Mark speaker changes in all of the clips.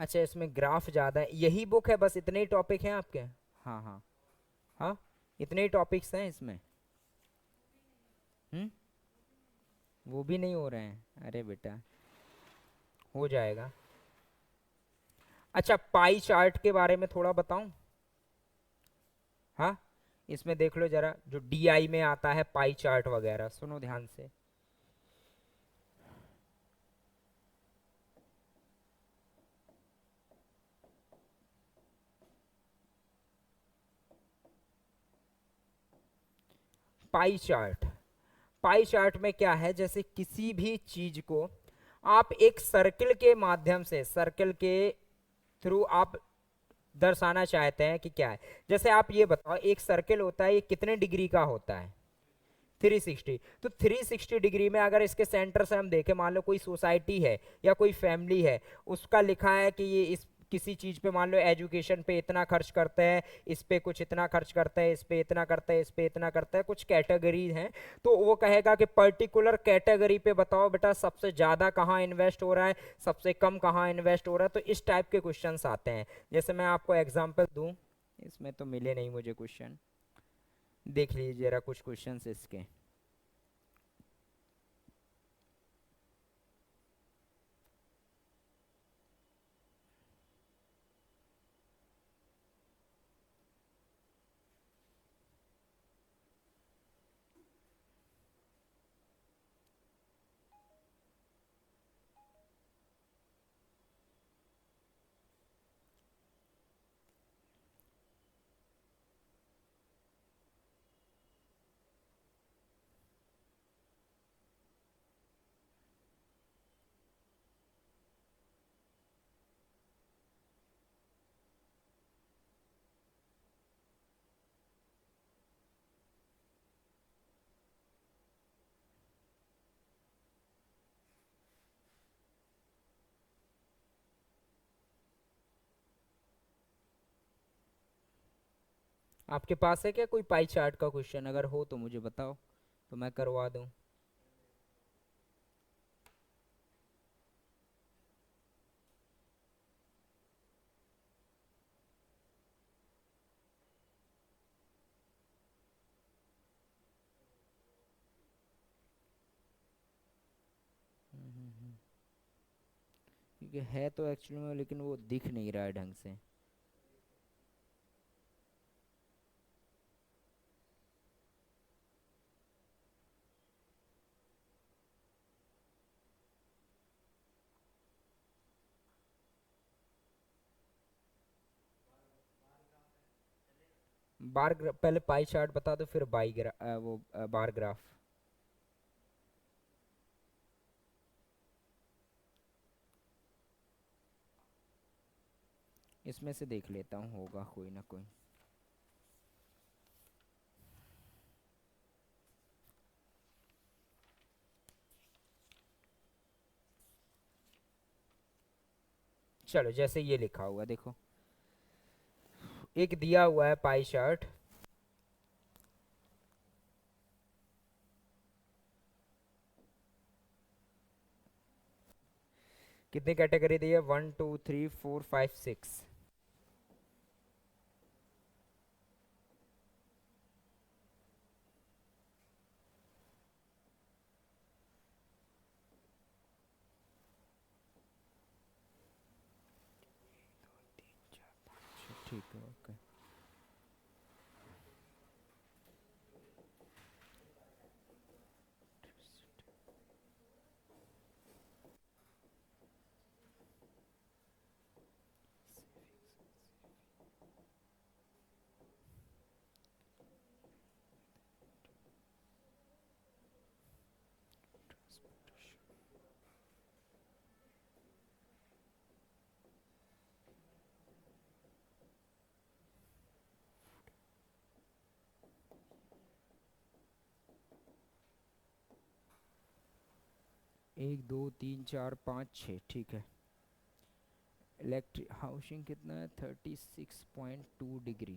Speaker 1: अच्छा, इसमें ग्राफ ज़्यादा है, यही बुक है, बस इतने ही टॉपिक हैं आपके? हाँ हाँ। हाँ, इतने ही टॉपिक्स हैं इसमें? हम्म। वो भी नहीं हो रहे हैं? अरे बेटा, हो जाएगा। अच्छा, पाई चार्ट के बारे में थोड़ा बताऊं? हाँ, इसमें देख लो जरा, जो डीआई में आता है पाई चार्ट वगैरह, सुनो ध्यान से। पाई चार्ट, पाई चार्ट में क्या है, जैसे किसी भी चीज को आप एक सर्कल के माध्यम से, सर्कल के थ्रू आप दर्शाना चाहते हैं कि क्या है। जैसे आप ये बताओ, एक सर्कल होता है, ये कितने डिग्री का होता है? 360। तो 360 डिग्री में अगर इसके सेंटर से हम देखें, मान लो कोई सोसाइटी है या कोई फैमिली है, उसका लिखा है कि ये इस किसी चीज पे, मान लो एजुकेशन पे इतना खर्च करते हैं, इस पे कुछ इतना खर्च करते हैं, इस पे इतना करते हैं, इस पे इतना करते हैं, कुछ कैटेगरी हैं। तो वो कहेगा कि पर्टिकुलर कैटेगरी पे बताओ बेटा, सबसे ज्यादा कहाँ इन्वेस्ट हो रहा है, सबसे कम कहाँ इन्वेस्ट हो रहा है। तो इस टाइप के क्वेश्चंस आते हैं। जैसे मैं आपको एग्जांपल दूं, इसमें तो मिले नहीं मुझे क्वेश्चन, देख लीजिए जरा कुछ क्वेश्चंस इसके। आपके पास है क्या कोई पाई चार्ट का क्वेश्चन? अगर हो तो मुझे बताओ, तो मैं करवा दूं। क्योंकि है तो एक्चुअली में, लेकिन वो दिख नहीं रहा है ढंग से। पहले पाई चार्ट बता दो, फिर बार ग्राफ। इसमें से देख लेता हूँ, होगा कोई ना कोई। चलो, जैसे ये लिखा हुआ देखो, एक दिया हुआ है पाई चार्ट। कितनी कैटेगरी दी है? 1 2 3 4 5 6। ठीक है, ओके। 1 2 3 4 5 6, ठीक है। इलेक्ट्रिक हाउसिंग कितना है? 36.2 डिग्री।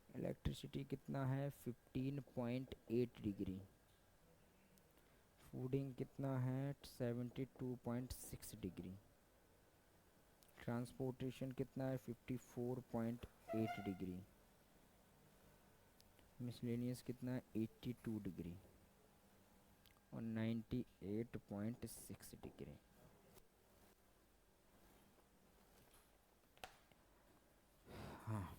Speaker 1: इलेक्ट्रिसिटी कितना है? 15.8 डिग्री। फूडिंग कितना है? 72.6 डिग्री। ट्रांसपोर्टेशन कितना है 54.8 डिग्री, मिसलेनियस कितना है 82 डिग्री और 98.6 डिग्री। हाँ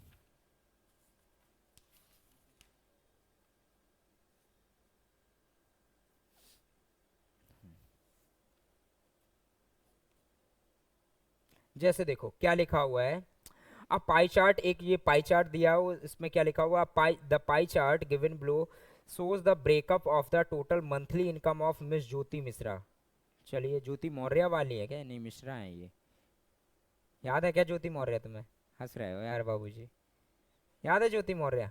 Speaker 1: जैसे देखो क्या लिखा हुआ है, अब पाई चार्ट, एक ये पाई चार्ट दिया हो, इसमें क्या लिखा हुआ, pie the pie chart given below shows the breakup of the total monthly income of Miss Jyoti Mishra. चलिए, ज्योति मौर्य वाली है क्या, नहीं मिश्रा है ये, याद है क्या ज्योति मौर्य तुम्हें, हंस रहे हो यार बाबूजी, याद है ज्योति मौर्य,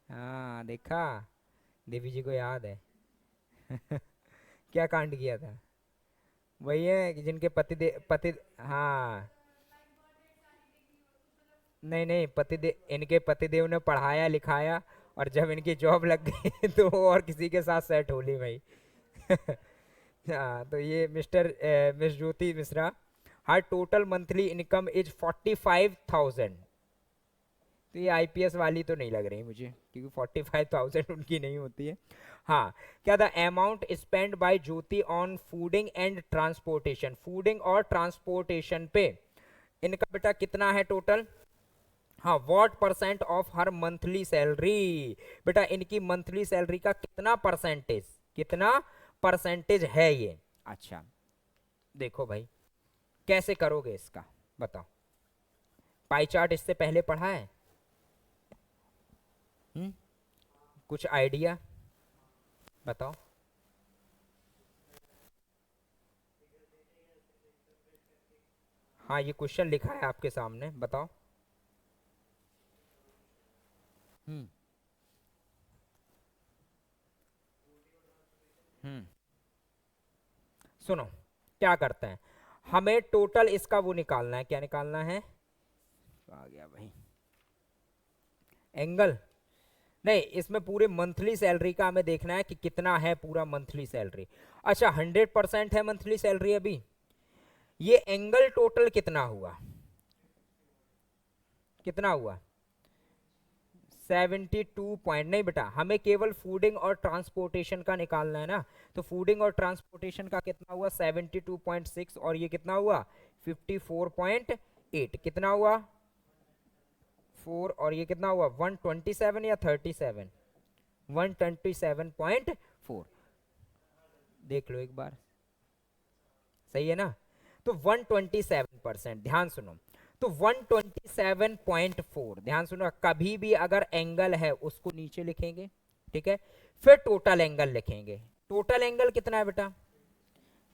Speaker 1: हाँ देखा, देवी जी को याद है। क्या कांड किया था, वही है कि जिनके पति, हाँ नहीं नहीं, इनके पतिदेव ने पढ़ाया लिखाया और जब इनकी जॉब लग गई तो वो और किसी के साथ सेट हो ली भाई। हाँ तो ये miss Jyoti Mishra, her total monthly income is 45,000। तो ये आईपीएस वाली तो नहीं लग रही मुझे, क्योंकि 45,000 उनकी नहीं होती है। हाँ, क्या the amount spend by Jyoti on fooding and transportation, fooding और ट्रांसपोर्टेशन पे इनका बेटा कितना है टोटल। हाँ, what percent of her monthly salary, बेटा इनकी मंथली सैलरी का कितना परसेंटेज, कितना परसेंटेज है ये। अच्छा देखो भाई कैसे करोगे इसका, बताओ, पाई चार्ट इससे पहले पढ़ा है, कुछ आइडिया बताओ। हाँ ये क्वेश्चन लिखा है आपके सामने, बताओ। हम्म हम्म सुनो क्या करते हैं, हमें टोटल इसका वो निकालना है, क्या निकालना है, आ गया भाई एंगल, नहीं इसमें पूरे मंथली सैलरी का हमें देखना है कि कितना है पूरा मंथली सैलरी। अच्छा 100% है मंथली सैलरी अभी, ये एंगल टोटल कितना हुआ, कितना हुआ 72 पॉइंट, नहीं बेटा हमें केवल फूडिंग और ट्रांसपोर्टेशन का निकालना है ना, तो फूडिंग और ट्रांसपोर्टेशन का कितना हुआ 72.6 और ये कितना हुआ 54.8, कितना हुआ 4 और ये कितना हुआ 127 या 37, 127.4, देख लो एक बार, सही है ना। तो 127%, ध्यान सुनो, तो 127.4, ध्यान सुनो, कभी भी अगर एंगल है उसको नीचे लिखेंगे, ठीक है, फिर टोटल एंगल लिखेंगे, टोटल एंगल कितना है बेटा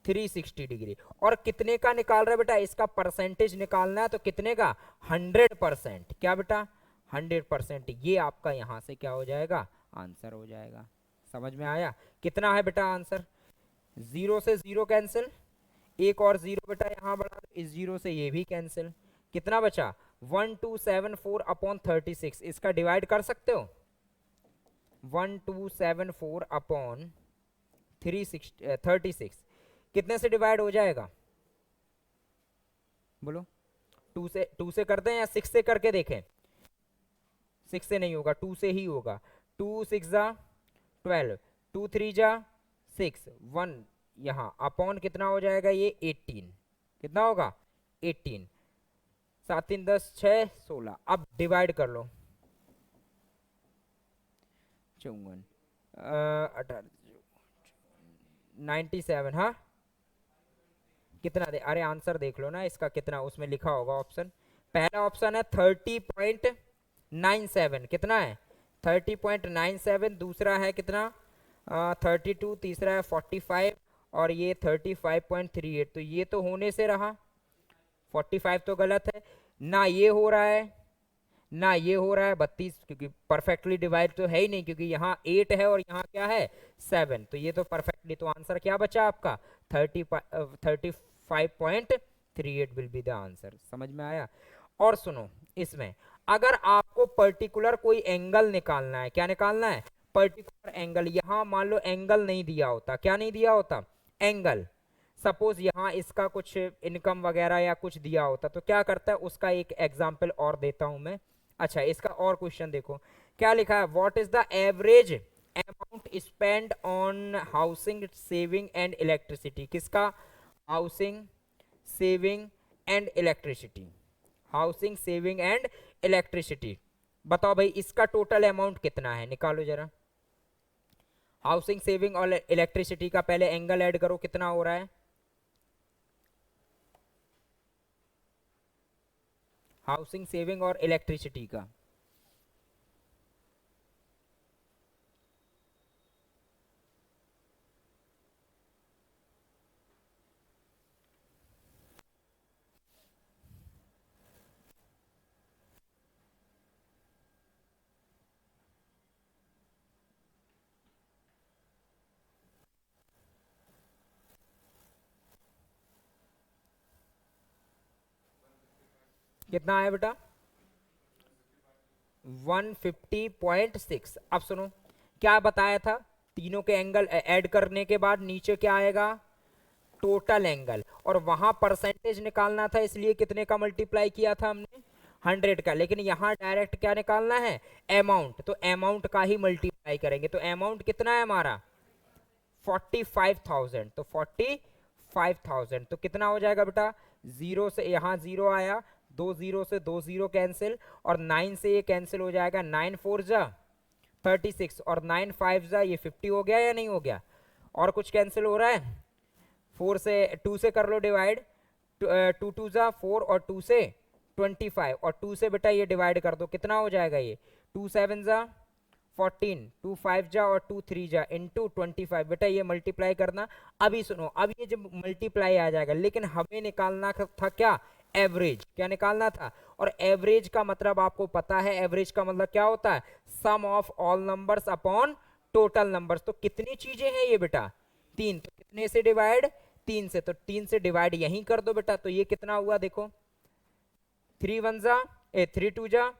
Speaker 1: 360 डिग्री, और कितने का निकाल रहा है बेटा, इसका परसेंटेज निकालना है, तो कितने का 100%, क्या बेटा 100%, ये आपका यहां से क्या हो जाएगा आंसर हो जाएगा। समझ में आया, कितना है बेटा आंसर, 0 से 0 कैंसिल, एक और 0 बेटा यहां बढ़ा, इस 0 से ये भी कैंसिल, कितना बचा 1274/36, इसका डिवाइड कर सकते हो 1274/36 कितने से डिवाइड हो जाएगा, बोलो, 2 से करते हैं या 6 से करके देखें, 6 से नहीं होगा 2 से ही होगा, 2 6 जा 12, 2 3 जा 6, 1 यहाँ अपॉन कितना हो जाएगा ये 18, कितना होगा 18, 7 3 10 6 16, अब डिवाइड कर लो 54 18 97, हाँ कितना दे, अरे आंसर देख लो ना इसका कितना, उसमें लिखा होगा ऑप्शन, पहला ऑप्शन है 30.97, कितना है 30.97, दूसरा है कितना 32, तीसरा है 45 और ये 35.38, तो ये तो होने से रहा, 45 तो गलत है ना, ये हो रहा है ना, ये हो रहा है 32, क्योंकि परफेक्टली डिवाइड तो है ही नहीं, क्योंकि यहाँ 8 है और यहाँ क्या है 7, तो ये तो परफेक्टली, तो आंसर क्या बचा आपका 35.38 विल बी द आंसर। समझ में आया। और सुनो इसमें अगर आपको पर्टिकुलर कोई एंगल निकालना है, क्या निकालना है पर्टिकुलर एंगल, यहां मान लो एंगल नहीं दिया होता, क्या नहीं दिया होता एंगल, सपोज यहाँ इसका कुछ इनकम वगैरह या कुछ दिया होता तो क्या करता है, उसका एक एग्जाम्पल और देता हूं मैं। अच्छा, इसका और क्वेश्चन देखो क्या लिखा है, what is the average amount spend on housing saving and electricity. किसका, housing saving and electricity, housing saving and electricity. बताओ भाई इसका टोटल अमाउंट कितना है, निकालो जरा। हाउसिंग सेविंग और इलेक्ट्रिसिटी का पहले एंगल ऐड करो, कितना हो रहा है। हाउसिंग सेविंग और इलेक्ट्रिसिटी का कितना है बेटा, 150.6। अब सुनो क्या बताया था, तीनों के एंगल ऐड करने के बाद नीचे क्या आएगा, टोटल एंगल, और वहां परसेंटेज निकालना था, इसलिए कितने का मल्टीप्लाई किया था हमने, 100 का। लेकिन यहां डायरेक्ट क्या निकालना है, अमाउंट, तो अमाउंट का ही मल्टीप्लाई करेंगे। तो अमाउंट कितना है हमारा, 45,000, तो 45,000 तो कितना हो जाएगा बेटा, जीरो से यहाँ जीरो आया, दो जीरो से दो जीरो कैंसिल, और 9 से ये कैंसिल हो जाएगा, 9 4 जा 36, और 9 5 जा ये 50 हो गया या नहीं हो गया, और कुछ कैंसिल हो रहा है, 4 से 2 से कर लो डिवाइड, 2 2 जा 4, और 2 से 25, और 2 से बेटा ये डिवाइड कर दो, कितना हो जाएगा ये, 2 7 जा 14, 2 5 जा और 2 3 जा इंटू 25। बेटा ये मल्टीप्लाई करना। अभी सुनो, अब ये जब मल्टीप्लाई आ जाएगा, लेकिन हमें निकालना था क्या, एवरेज, क्या निकालना था, और एवरेज का मतलब आपको पता है, एवरेज का मतलब क्या होता है, sum of all numbers upon total numbers. तो कितनी चीजें हैं ये बेटा, तीन, तो कितने से डिवाइड, तीन से, तो तीन से डिवाइड यहीं कर दो बेटा। तो ये कितना हुआ देखो, 3 1 जा 3 2 जा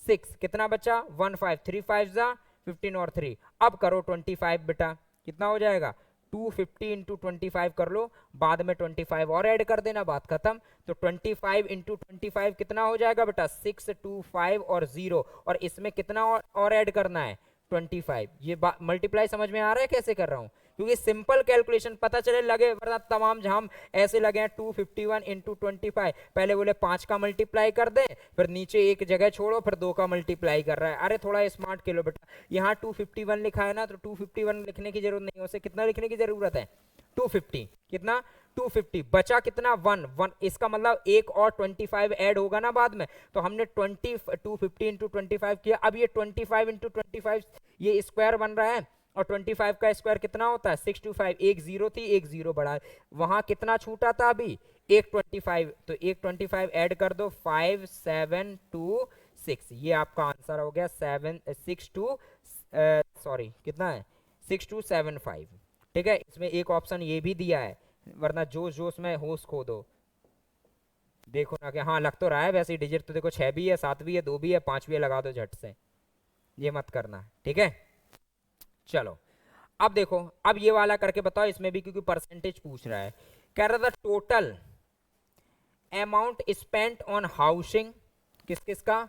Speaker 1: 6, कितना बचा 1 5, 3 5 जा 15 और 3, अब करो 25 बेटा, कितना हो जाएगा 250 इंटू 25 कर लो, बाद में 25 और ऐड कर देना, बात खत्म। तो 25 इंटू 25 कितना हो जाएगा बेटा, 6 2 5 और 0, और इसमें कितना और ऐड करना है, 25। ये मल्टीप्लाई समझ में आ रहा है कैसे कर रहा हूं, क्योंकि सिंपल कैलकुलेशन पता चले लगे, वरना तमाम झाम ऐसे लगे हैं 251 इंटू 25, पहले बोले 5 का मल्टीप्लाई कर दे, फिर नीचे एक जगह छोड़ो, फिर 2 का मल्टीप्लाई कर रहा है। अरे थोड़ा स्मार्ट खेलो बेटा, यहाँ 251 लिखा है ना, तो 251 लिखने की जरूरत नहीं है, उसे कितना लिखने की जरूरत है, 250, कितना 250, बचा कितना 1 1, इसका मतलब एक और 25 ऐड होगा ना बाद में, तो हमने 250 इंटू 25 किया। अब ये 25 इंटू 25 ये स्क्वायर बन रहा है, और 25 का स्क्वायर कितना होता है, 625, एक जीरो थी एक जीरो बढ़ा, वहां कितना छूटा था अभी, एक 25, तो एक 25 ऐड कर दो, 5 7 2 6, ये आपका आंसर हो गया 7 6 2, सॉरी कितना है 6275। ठीक है, इसमें एक ऑप्शन ये भी दिया है, वरना जोश जोश में होश खो दो, देखो ना कि हाँ लग तो रहा है, वैसे डिजिट तो देखो 6 भी है 7 भी है 2 भी है 5 भी है, लगा दो झट से, ये मत करना, ठीक है। चलो अब देखो, अब ये वाला करके बताओ इसमें भी, क्योंकि परसेंटेज पूछ रहा है, कह रहा था total amount spent on housing, किस किस का,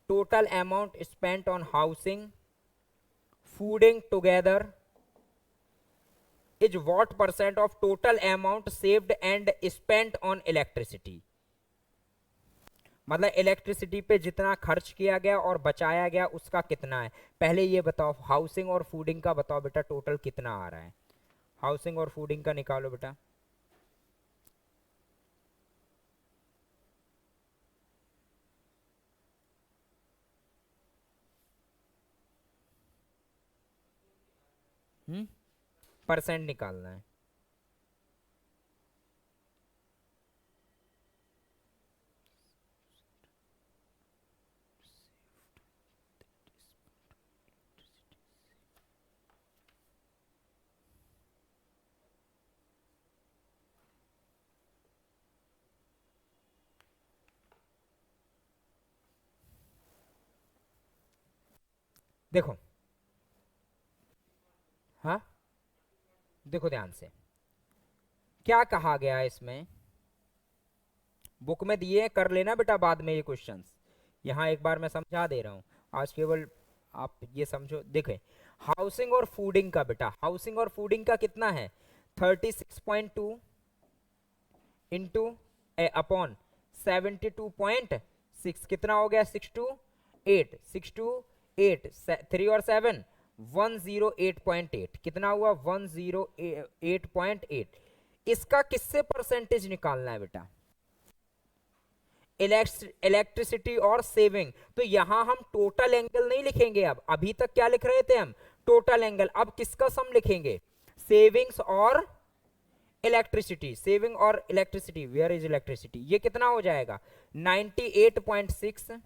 Speaker 1: total amount spent on housing fooding together is what percent of total amount saved and spent on electricity. मतलब इलेक्ट्रिसिटी पे जितना खर्च किया गया और बचाया गया उसका कितना है, पहले ये बताओ, हाउसिंग और फूडिंग का बताओ बेटा, टोटल कितना आ रहा है, हाउसिंग और फूडिंग का निकालो बेटा। परसेंट निकालना है। देखो, हाँ देखो ध्यान से, क्या कहा गया है इसमें, बुक में दिए हैं, कर लेना बेटा बाद में ये क्वेश्चंस, यहाँ एक बार मैं समझा दे रहा हूँ, आज केवल आप ये समझो। देखें, हाउसिंग और फूडिंग का बेटा, हाउसिंग और फूडिंग का कितना है, 36.2 इंटू अपॉन 72.6, कितना हो गया, 628, 628, 3 और 7 108.8, कितना हुआ 108.8। इसका किससे परसेंटेज निकालना है बेटा, इलेक्ट्रिसिटी और सेविंग। तो यहां हम टोटल एंगल नहीं लिखेंगे, अब अभी तक क्या लिख रहे थे हम, टोटल एंगल, अब किसका सम लिखेंगे, सेविंग्स और इलेक्ट्रिसिटी, सेविंग और इलेक्ट्रिसिटी, वेयर इज इलेक्ट्रिसिटी, ये कितना हो जाएगा 98.6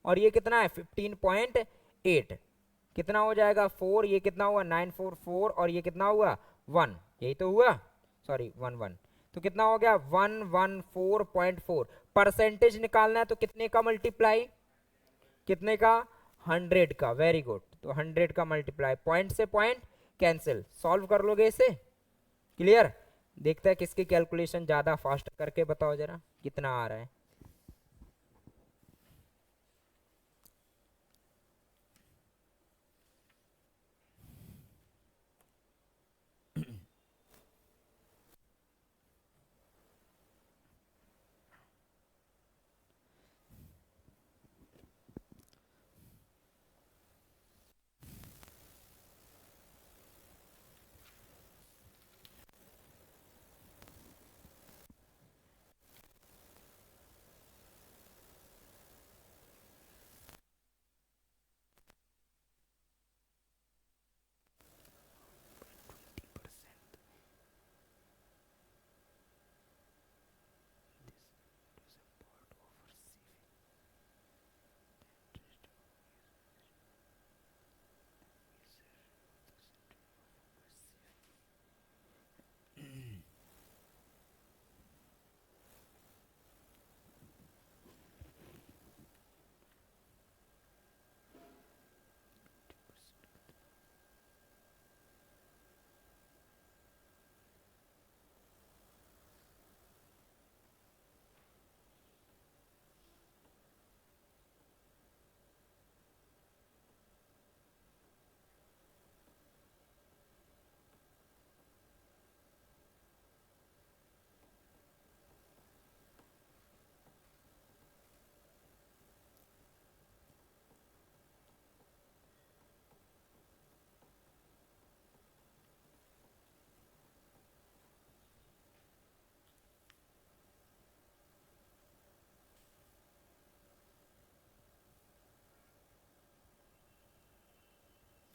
Speaker 1: और ये कितना है 15.8, कितना हो जाएगा 4, ये कितना हुआ 944 और ये कितना हुआ 1, यही तो हुआ, सॉरी 11, तो कितना हो गया 114.4। परसेंटेज निकालना है तो कितने का मल्टीप्लाई, कितने का 100 का, वेरी गुड, तो 100 का मल्टीप्लाई, पॉइंट से पॉइंट कैंसिल, सॉल्व कर लोगे इसे, क्लियर। देखते हैं किसकी कैलकुलेशन ज्यादा फास्ट, करके बताओ जरा कितना आ रहा है।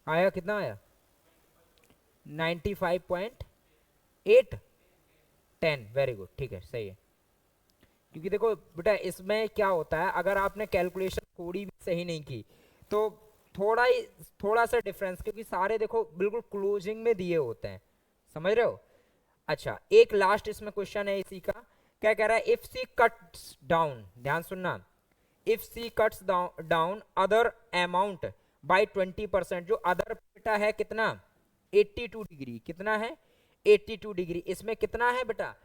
Speaker 1: आया, कितना आया 95.8, 10, वेरी गुड, ठीक है, सही है। क्योंकि देखो बेटा इसमें क्या होता है, अगर आपने कैलकुलेशन थोड़ी भी सही नहीं की तो थोड़ा सा डिफरेंस, क्योंकि सारे देखो बिल्कुल क्लोजिंग में दिए होते हैं, समझ रहे हो। अच्छा, एक लास्ट इसमें क्वेश्चन है इसी का, क्या कह रहा है, इफ सी कट्स डाउन, ध्यान सुनना, if C cuts down other amount by 20%, जो अदर बेटा है कितना 82 डिग्री, कितना है 82 डिग्री, इसमें कितना है बेटा,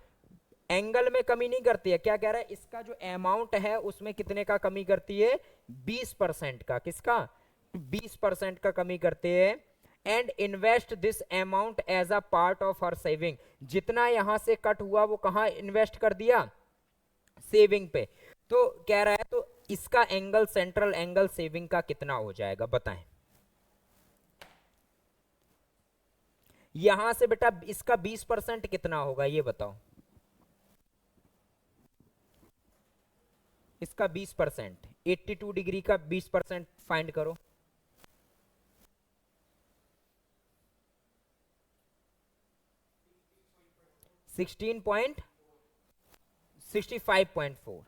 Speaker 1: एंगल में कमी नहीं करती है, क्या कह रहा है, इसका जो अमाउंट है उसमें कितने का कमी करती है 20% का, किसका 20% का कमी करते हैं, and invest this amount as a part of her saving, जितना यहां से कट हुआ वो कहां इन्वेस्ट कर दिया, सेविंग पे। तो कह रहा है तो इसका एंगल, सेंट्रल एंगल सेविंग का कितना हो जाएगा बताएं, यहां से बेटा इसका 20% कितना होगा ये बताओ, इसका 20%, 82 डिग्री का 20% फाइंड करो, 16.65.4,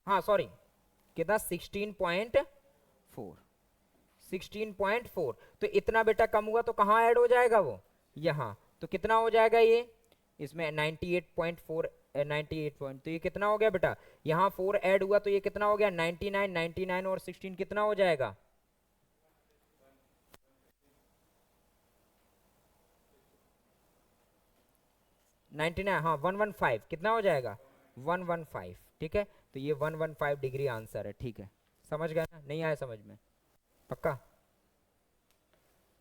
Speaker 1: हाँ सॉरी कितना 16.4, 16.4, तो इतना बेटा कम हुआ तो कहाँ ऐड हो जाएगा वो, यहाँ, तो कितना हो जाएगा ये, इसमें 98.4, 98 पॉइंट, तो ये कितना हो गया बेटा, यहाँ 4 ऐड हुआ तो ये कितना हो गया 99, 99 और 16 कितना हो जाएगा, 99, हाँ 115 कितना हो जाएगा 115, ठीक है। तो ये 115 डिग्री आंसर है, ठीक है। समझ गए ना, नहीं आया समझ में? पक्का?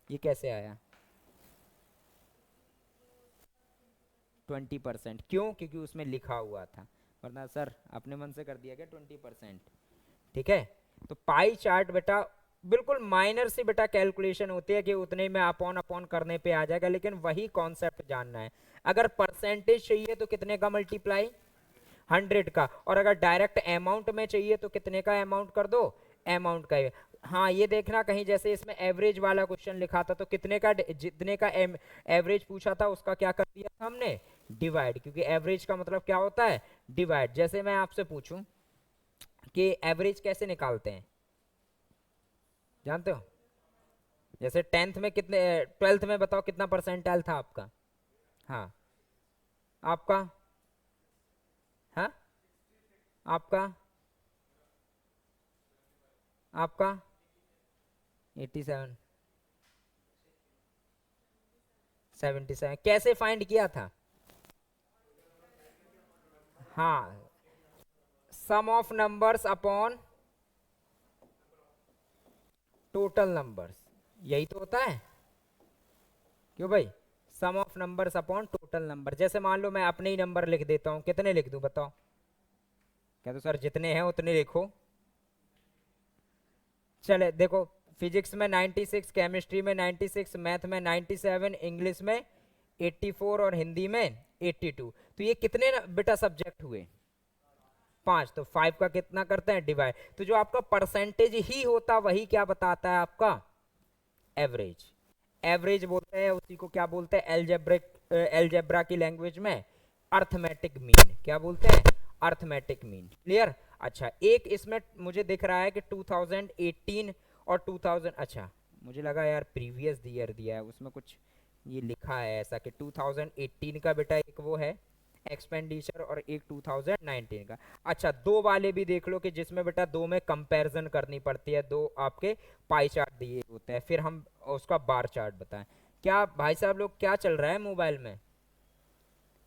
Speaker 1: ये कैसे आया 20%? क्यों? क्योंकि उसमें लिखा हुआ था, वरना सर अपने मन से कर दिया क्या 20%? ठीक है। तो पाई चार्ट बेटा बिल्कुल माइनर सी बेटा कैलकुलेशन होती है कि उतने में अपॉन अपॉन करने पे आ जाएगा, लेकिन वही कॉन्सेप्ट जानना है। अगर परसेंटेज चाहिए तो कितने का मल्टीप्लाई 100 का, और अगर डायरेक्ट अमाउंट में चाहिए तो कितने का अमाउंट कर दो, अमाउंट का। हाँ ये देखना कहीं जैसे इसमें एवरेज वाला क्वेश्चन लिखा था तो कितने का, जितने का एवरेज पूछा था उसका क्या कर दिया था हमने, डिवाइड, क्योंकि एवरेज का मतलब क्या होता है, डिवाइड। जैसे मैं आपसे पूछूं कि एवरेज कैसे निकालते हैं, जानते हो? जैसे 10th में कितने, 12th में बताओ कितना परसेंटाइल था आपका? हाँ आपका, हाँ आपका, आपका 87, 77 कैसे फाइंड किया था? हाँ sum of numbers upon total numbers, यही तो होता है। क्यों भाई, sum of numbers upon total number. जैसे मान लो मैं अपने ही नंबर लिख देता हूँ, कितने लिख दूं बताओ? क्या तो सर जितने हैं उतने लिखो। चले देखो, फिजिक्स में 96, केमिस्ट्री में 96, मैथ में 97, इंग्लिश में 84 और हिंदी में 82। तो ये कितने बेटा सब्जेक्ट हुए, 5। तो 5 का कितना करते हैं, डिवाइड। तो जो आपका परसेंटेज ही होता वही क्या बताता है आपका, एवरेज। एवरेज बोलते हैं उसी को, क्या बोलते हैं एल्जेब्रिक, एल्जेब्रा की लैंग्वेज में अर्थमेटिक मीन। क्या बोलते हैं, अर्थमेटिक मीन। क्लियर? अच्छा एक इसमें मुझे दिख रहा है कि 2018 और 2000, अच्छा मुझे लगा यार प्रीवियस ईयर दिया है उसमें कुछ ये लिखा है ऐसा कि 2018 का बेटा एक वो है एक्सपेंडिचर और एक 2019 का। अच्छा दो वाले भी देख लो कि जिसमें बेटा दो में कंपैरिजन करनी पड़ती है, दो आपके पाई चार्ट दिए होते हैं, फिर हम उसका बार चार्ट बताएं। क्या भाई साहब लोग क्या चल रहा है मोबाइल में?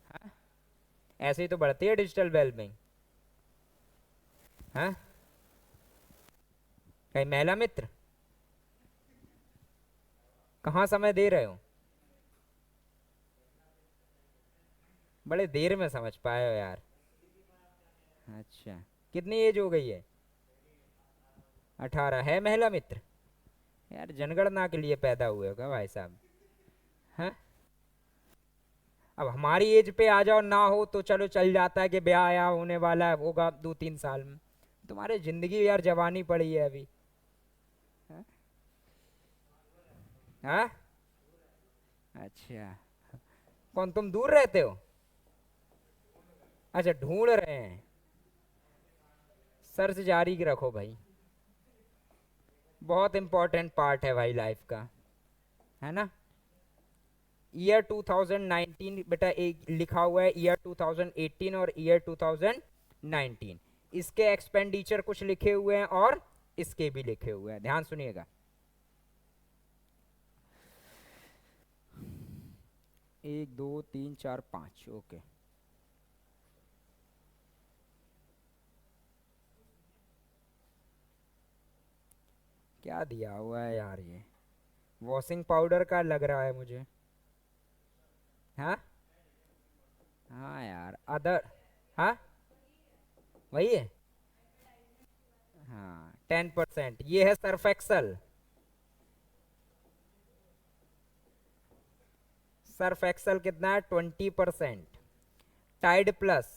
Speaker 1: हाँ? ऐसे ही तो बढ़ती है डिजिटल वेलबींग। हाँ कहीं महिला मित्र, कहाँ समय दे रहे हो? बड़े देर में समझ पाए हो यार। अच्छा कितनी एज हो गई है? 18 है महिला मित्र? यार जनगणना के लिए पैदा हुए हो क्या भाई साहब? हैं? अब हमारी एज पे आ जाओ ना हो तो चलो चल जाता है कि ब्याह या होने वाला है, होगा 2-3 साल में। तुम्हारे जिंदगी यार जवानी पड़ी है अभी। हैं? हाँ? अच्छा कौन तुम दूर रहते हो? अच्छा ढूंढ रहे हैं, सर्च जारी रखो भाई, बहुत इंपॉर्टेंट पार्ट है भाई लाइफ का, है ना। ईयर 2019 बेटा एक लिखा हुआ है, ईयर 2018 और ईयर 2019, इसके एक्सपेंडिचर कुछ लिखे हुए हैं और इसके भी लिखे हुए हैं, ध्यान सुनिएगा। 1 2 3 4 5, ओके। क्या दिया हुआ है यार ये, वॉशिंग पाउडर का लग रहा है मुझे। हाँ हाँ यार अदर, हाँ वही है। हाँ 10%, ये है सर्फ एक्सल। सर्फ एक्सल कितना है, 20%। टाइड प्लस,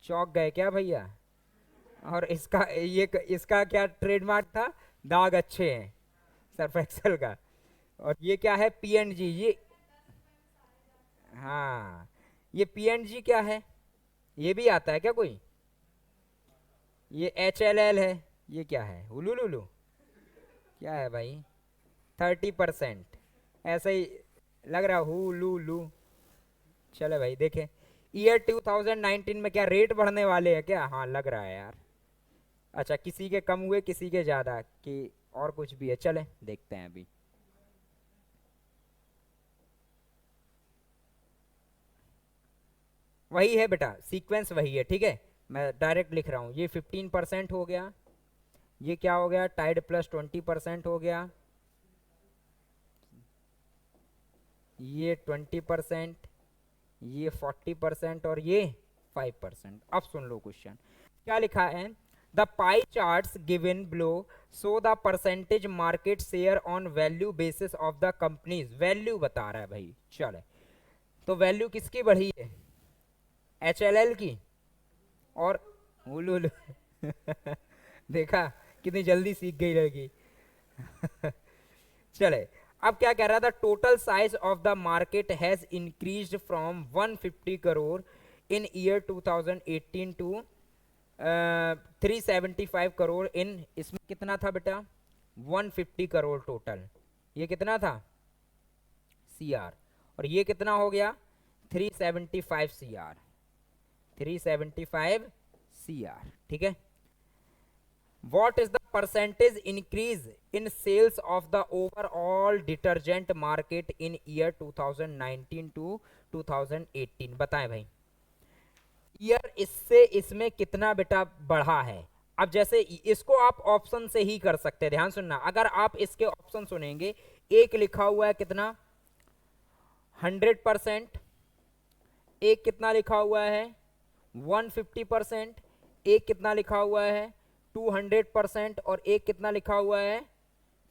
Speaker 1: चौक गए क्या भैया? और इसका ये इसका क्या ट्रेडमार्क था, दाग अच्छे हैं, सर्फ एक्सल का। और ये क्या है, पीएनजी ये, हाँ ये पीएनजी क्या है, ये भी आता है क्या कोई? ये एचएलएल है, ये क्या है, हुलू लुलू, क्या है भाई? 30%, ऐसा ही लग रहा, हु लू लू। चले भाई देखें, ईयर 2019 में क्या रेट बढ़ने वाले हैं क्या? हाँ लग रहा है यार। अच्छा किसी के कम हुए किसी के ज्यादा कि, और कुछ भी है, चले देखते हैं अभी। वही है बेटा, सीक्वेंस वही है, ठीक है, मैं डायरेक्ट लिख रहा हूँ। ये 15% हो गया, ये क्या हो गया, टाइड प्लस 20% हो गया, ये 20%, ये 40% और ये 5%। अब सुन लो क्वेश्चन क्या लिखा है। The pie charts given below show the percentage market share on value basis of the companies. Value बता रहा है भाई, चले तो वैल्यू किसकी बढ़ी है, HLL की और उलूल देखा कितनी जल्दी सीख गई लड़की चले अब क्या कह रहा था, total size of the market has increased from 150 crore in year 2018 to 375 crore in, इसमें कितना था बेटा 150 करोड़ टोटल, ये कितना था CR, और ये कितना हो गया 375 CR, 375 CR, ठीक है। What is the percentage increase in sales of the overall detergent market in year 2019 to 2018? बताएं भाई, ईयर इससे इसमें कितना बेटा बढ़ा है। अब जैसे इसको आप ऑप्शन से ही कर सकते हैं, ध्यान सुनना, अगर आप इसके ऑप्शन सुनेंगे, एक लिखा हुआ है कितना 100%, एक कितना लिखा हुआ है 150%, एक कितना लिखा हुआ है 200% और एक कितना लिखा हुआ है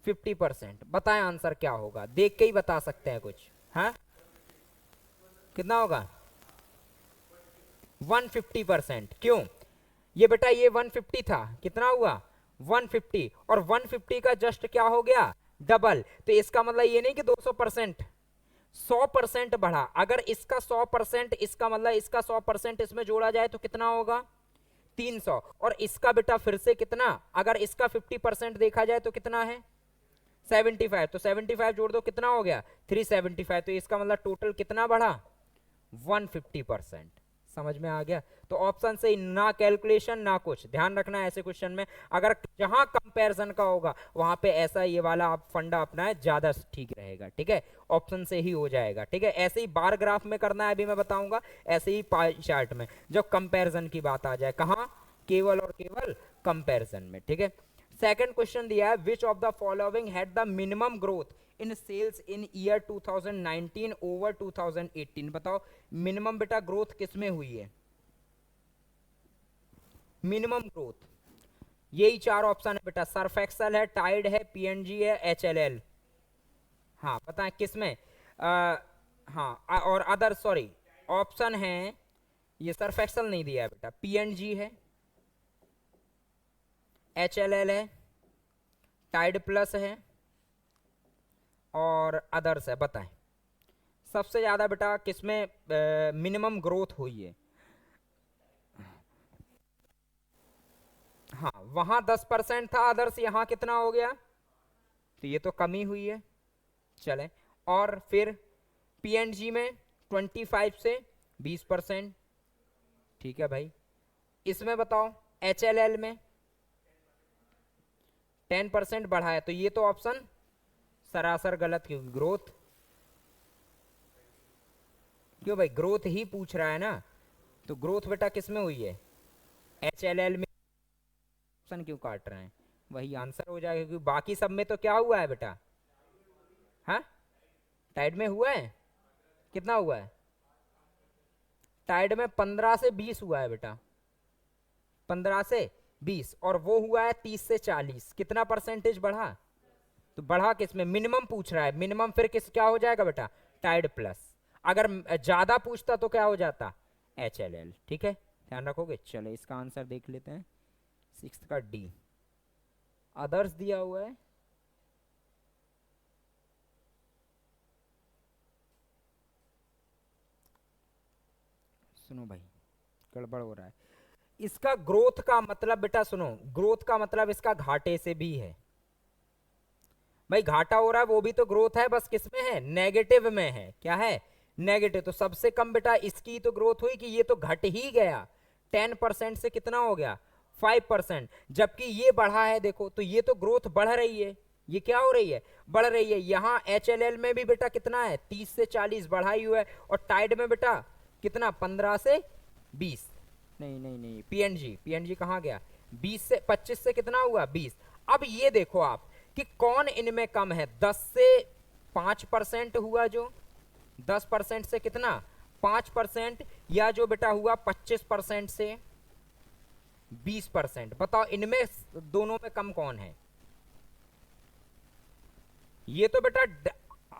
Speaker 1: 50%। बताएं आंसर क्या होगा, देख के ही बता सकते हैं कुछ, हाँ कितना होगा 150%। क्यों, ये बेटा ये 150 था, कितना हुआ 150, और 150 का जस्ट क्या हो गया डबल, तो इसका मतलब ये नहीं कि 200%, 100% बढ़ा। अगर इसका 100%, इसका मतलब इसका 100% इसमें जोड़ा जाए तो कितना होगा 300, और इसका बेटा फिर से कितना, अगर इसका 50% देखा जाए तो कितना है 75, तो 75 जोड़ दो कितना हो गया 375, तो इसका मतलब टोटल कितना बढ़ा 150%। समझ में आ गया। तो ऑप्शन से ना कैलकुलेशन ना कुछ, ध्यान रखना ऐसे क्वेश्चन में, अगर जहां कंपैरिजन का होगा वहां पे ऐसा ये वाला आप फंडा अपनाए, ज्यादा ठीक रहेगा, ठीक है, ऑप्शन से ही हो जाएगा, ठीक है। ऐसे ही बार ग्राफ में करना है, अभी मैं बताऊंगा, ऐसे ही पाई चार्ट में जब कंपैरिजन की बात आ जाए, कहां केवल और केवल कंपैरिजन में, ठीक है। सेकंड क्वेश्चन दिया है, which of the following had the minimum growth in sales in year 2019 over 2018। बताओ मिनिमम बेटा ग्रोथ किसमें हुई है, मिनिमम ग्रोथ, यही चार ऑप्शन है बेटा, सर्फ एक्सेल है, टाइड है, PNG है, HLL। हाँ बताएं किसमें, हाँ और अदर, सॉरी ऑप्शन है, ये सर्फ एक्सेल नहीं दिया है बेटा, PNG है, HLL है, टाइड प्लस है और अदर्स है। बताएं सबसे ज्यादा बेटा किसमें मिनिमम ग्रोथ हुई है। हाँ वहां 10% था अदर्स, यहां कितना हो गया, तो ये तो कमी हुई है, चले। और फिर PNG में 25 से 20%, ठीक है भाई। इसमें बताओ HLL में 10% बढ़ा है, तो ये तो ऑप्शन सरासर गलत, क्योंकि ग्रोथ, क्यों भाई ग्रोथ ही पूछ रहा है ना, तो ग्रोथ बेटा किसमें हुई है HLL में, ऑप्शन क्यों काट रहे हैं, वही आंसर हो जाएगा, क्योंकि बाकी सब में तो क्या हुआ है बेटा, हाँ टाइड में हुआ है, कितना हुआ है टाइड में 15 से 20 हुआ है बेटा, 15 से 20, और वो हुआ है 30 से 40, कितना परसेंटेज बढ़ा, तो बढ़ा किसमें, मिनिमम पूछ रहा है, मिनिमम फिर किस क्या हो जाएगा बेटा टाइड प्लस, अगर ज्यादा पूछता तो क्या हो जाता HLL, ठीक है, ध्यान रखोगे। चलो इसका आंसर देख लेते हैं, 6th का D, अदर्स दिया हुआ है, सुनो भाई गड़बड़ हो रहा है, इसका ग्रोथ का मतलब बेटा सुनो, ग्रोथ का मतलब इसका घाटे से भी है भाई, घाटा हो रहा है वो भी तो ग्रोथ है, बस किसमें है नेगेटिव में है, क्या है नेगेटिव, तो सबसे कम बेटा इसकी तो ग्रोथ हुई कि ये तो घट ही गया, 10% से कितना हो गया 5%, जबकि ये बढ़ा है देखो, तो ये तो ग्रोथ बढ़ रही है, ये क्या हो रही है बढ़ रही है। यहां HLL में भी बेटा कितना है 30 से 40 बढ़ाई हुआ है, और टाइड में बेटा कितना 15 से 20, नहीं नहीं नहीं, पीएनजी पीएनजी कहाँ गया, 20 से 25 से कितना हुआ 20। अब ये देखो आप कि कौन इनमें कम है, 10 से 5% हुआ, जो 10% से कितना 5%, या जो बेटा हुआ 25% से 20%। बताओ इनमें दोनों में कम कौन है। ये तो बेटा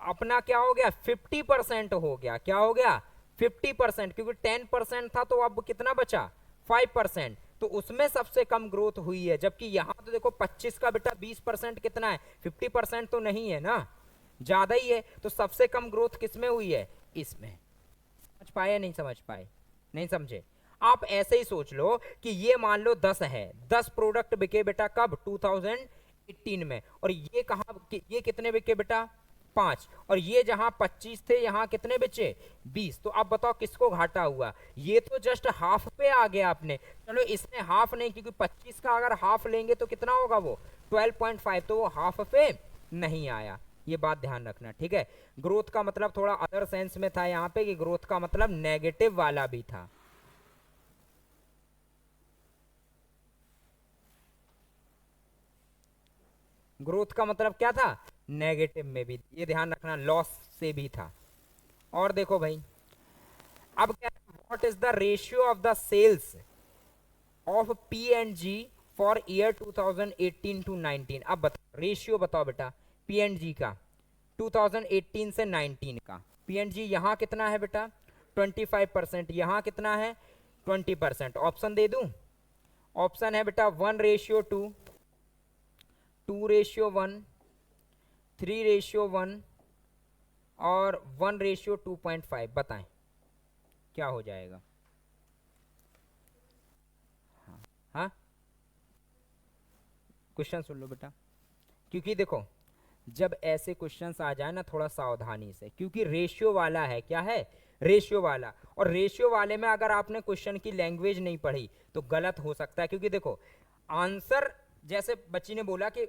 Speaker 1: अपना क्या हो गया 50% हो गया, क्या हो गया 50%, क्योंकि 10% था तो अब कितना बचा 5%, तो उसमें सबसे कम ग्रोथ हुई है। जबकि यहां तो देखो 25 का बेटा 20% कितना है, 50% तो नहीं है ना, ज्यादा ही है, तो सबसे कम ग्रोथ किसमें हुई है, इसमें। समझ पाए या नहीं समझ पाए, नहीं समझे। आप ऐसे ही सोच लो कि ये मान लो 10 है, 10 प्रोडक्ट बिके बेटा कब 2018 में, और ये कहां ये कितने बिके बेटा 5, और ये जहां 25 थे यहां कितने बचे 20। तो अब बताओ किसको घाटा हुआ, ये तो जस्ट हाफ पे आ गया आपने, चलो इसने हाफ नहीं, क्योंकि 25 का अगर हाफ लेंगे तो कितना होगा वो 12.5, तो वो हाफ पे नहीं आया, ये बात ध्यान रखना, ठीक है। ग्रोथ का मतलब थोड़ा अदर सेंस में था यहाँ पे, कि ग्रोथ का मतलब नेगेटिव वाला भी था। ग्रोथ का मतलब क्या था, नेगेटिव में भी, ये ध्यान रखना, लॉस से भी था। और देखो भाई अब क्या, what is the ratio of the sales of P and G for year 2018 to 19। अब बताओ रेशियो बताओ बेटा पी एंड जी का 2018 से 19 का। पी एंड जी यहाँ कितना है बेटा 25%, यहाँ कितना है 20%। ऑप्शन दे दूं, ऑप्शन है बेटा 1:2, 2:1, 3:1 और 1:2.5। बताएं क्या हो जाएगा। हाँ क्वेश्चन सुन लो बेटा, क्योंकि देखो जब ऐसे क्वेश्चंस आ जाए ना थोड़ा सावधानी से, क्योंकि रेशियो वाला है, क्या है रेशियो वाला, और रेशियो वाले में अगर आपने क्वेश्चन की लैंग्वेज नहीं पढ़ी तो गलत हो सकता है। क्योंकि देखो आंसर जैसे बच्ची ने बोला कि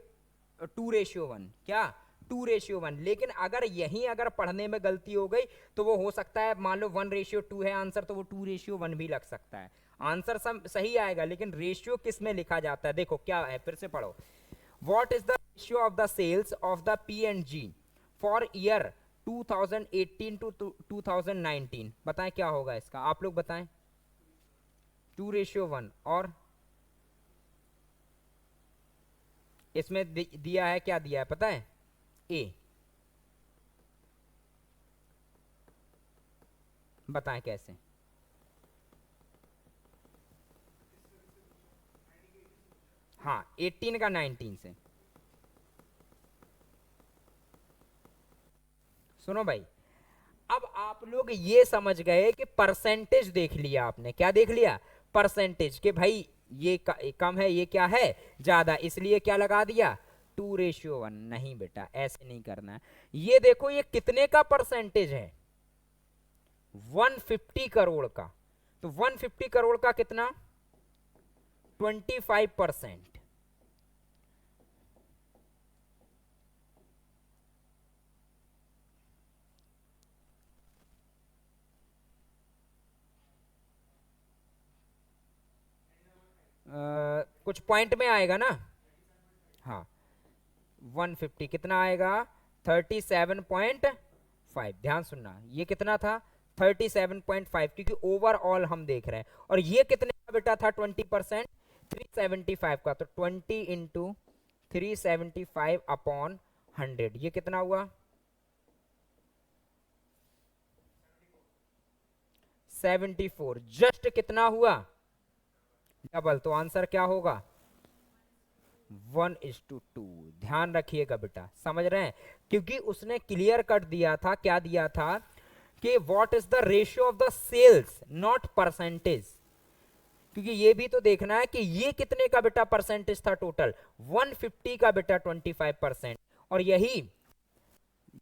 Speaker 1: 2:1, क्या 2:1, लेकिन अगर यहीं अगर पढ़ने में गलती हो गई तो वो हो सकता है मान लो 1:2 है आंसर, तो वो 2:1 भी लग सकता है। आंसर सब सही आएगा, लेकिन रेशियो किस में लिखा जाता है, देखो क्या है, फिर से पढ़ो। What is the ratio of the sales of the P&G for year 2018 to 2019? बताएं क्या होगा इसका, आप लोग बताएं। 2:1, और इसमें दिया है, क्या दिया है पता है, ए। बताएं कैसे। हाँ 18 का 19 से। सुनो भाई, अब आप लोग ये समझ गए कि परसेंटेज देख लिया आपने, क्या देख लिया परसेंटेज, कि भाई ये कम है, ये क्या है ज्यादा, इसलिए क्या लगा दिया 2:1। नहीं बेटा ऐसे नहीं करना है। ये देखो ये कितने का परसेंटेज है 150 करोड़ का, तो 150 करोड़ का कितना 25%। कुछ पॉइंट में आएगा ना, हाँ 150 कितना आएगा 37.5। ध्यान सुनना, ये कितना था 37.5, क्योंकि ओवरऑल हम देख रहे हैं। और ये कितने का बेटा था 20%, 375 का, तो 20 इंटू 375 अपॉन 100, ये कितना हुआ 74। जस्ट कितना हुआ डबल, तो आंसर क्या होगा 1:2। ध्यान रखिएगा बेटा, समझ रहे हैं, क्योंकि उसने क्लियर कट दिया था, क्या दिया था कि what is the ratio of the sales not percentage, क्योंकि ये भी तो देखना है कि ये कितने का बेटा परसेंटेज था टोटल 150 का बेटा 25%, और यही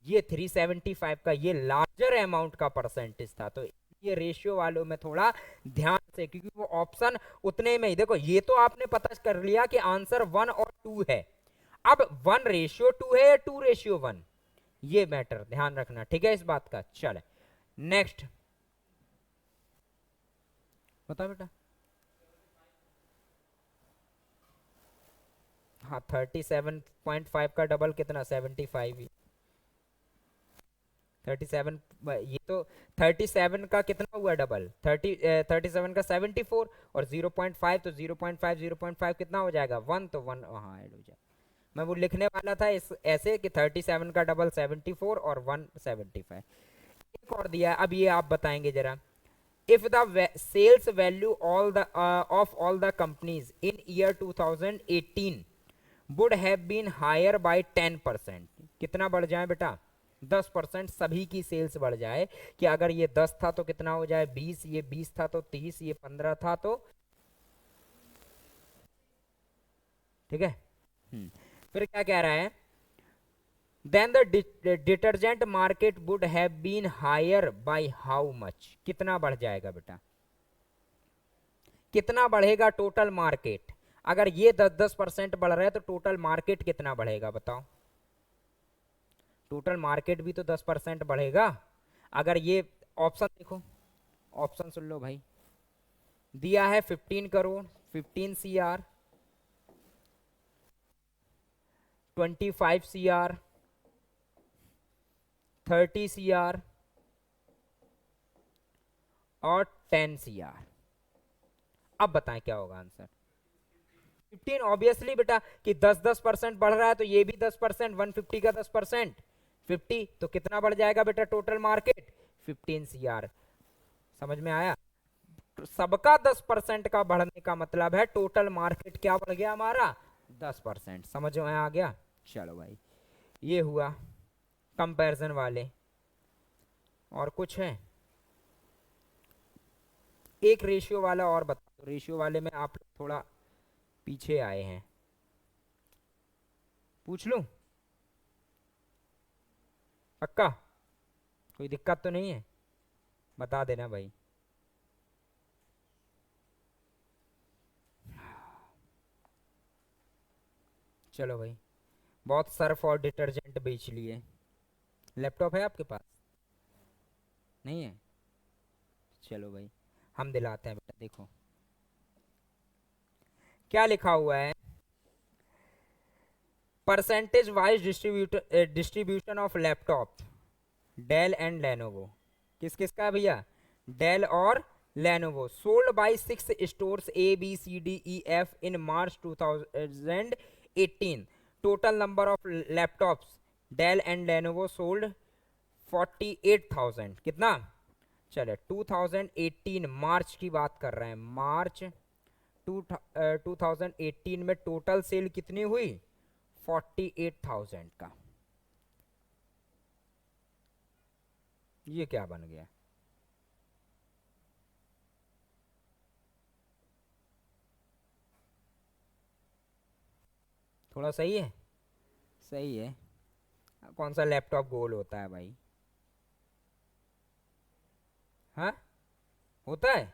Speaker 1: ये 375 का ये लार्जर अमाउंट का परसेंटेज था। तो ये रेशियो वालों में थोड़ा ध्यान से, क्योंकि वो ऑप्शन उतने में ही, देखो ये तो आपने पता कर लिया कि आंसर 1 और 2 है, अब 1:2 है या 2:1, ये मैटर ध्यान रखना, ठीक है इस बात का। चले नेक्स्ट, बता बेटा। हाँ 37.5 का डबल कितना 75 ही। 37 ये तो 37 का कितना हुआ डबल 37 का 74 और 0.5 तो 0.5 0.5 कितना हो जाएगा 1 तो 1 वहाँ ऐड हो जाएगा। मैं वो लिखने वाला था इस ऐसे कि 37 का डबल 74 और 1 75। एक और दिया है, अब ये आप बताएंगे जरा। If the sales value all the of all the companies in year 2018 would have been higher by 10%, कितना बढ़ जाए बेटा 10% सभी की सेल्स बढ़ जाए। कि अगर ये 10 था तो कितना हो जाए 20, ये 20 था तो 30, ये 15 था तो ठीक है। फिर क्या कह रहा है, then the detergent market would have been higher by how much, कितना बढ़ जाएगा बेटा, कितना बढ़ेगा टोटल मार्केट। अगर ये 10% बढ़ रहा है तो टोटल मार्केट कितना बढ़ेगा बताओ। टोटल मार्केट भी तो 10% बढ़ेगा। अगर ये ऑप्शन देखो, ऑप्शन सुन लो भाई। दिया है 15 करोड़, 15 CR, 25 CR, 30 CR और 10 CR। अब बताएं क्या होगा आंसर। 15 ऑब्वियसली बेटा कि 10% बढ़ रहा है तो ये भी 10%, 150 का 10%, 50 तो कितना बढ़ जाएगा बेटा टोटल मार्केट 15 CR। समझ में आया। तो सबका 10% का बढ़ने का मतलब है टोटल मार्केट क्या बढ़ गया हमारा 10%। समझ में आ गया। चलो भाई ये हुआ कंपैरिजन वाले। और कुछ है एक रेशियो वाला और बता दो। रेशियो वाले में आप थोड़ा पीछे आए हैं, पूछ लूं पक्का, कोई दिक्कत तो नहीं है, बता देना भाई। चलो भाई बहुत सर्फ और डिटर्जेंट बेच लिए। लैपटॉप है आपके पास नहीं है, चलो भाई हम दिलाते हैं बेटा। देखो क्या लिखा हुआ है, percentage wise distribution of laptop Dell and Lenovo. किस किस का है भैया, डेल और Lenovo, sold by 6 stores ABCDEF in March 2018। Total number of laptops Dell and Lenovo sold 48,000। कितना, चले 2018 मार्च की बात कर रहे हैं, मार्च 2018 में टोटल सेल कितनी हुई 48,000 का। ये क्या बन गया, थोड़ा सही है। सही है। कौन सा लैपटॉप गोल होता है भाई, हाँ होता है,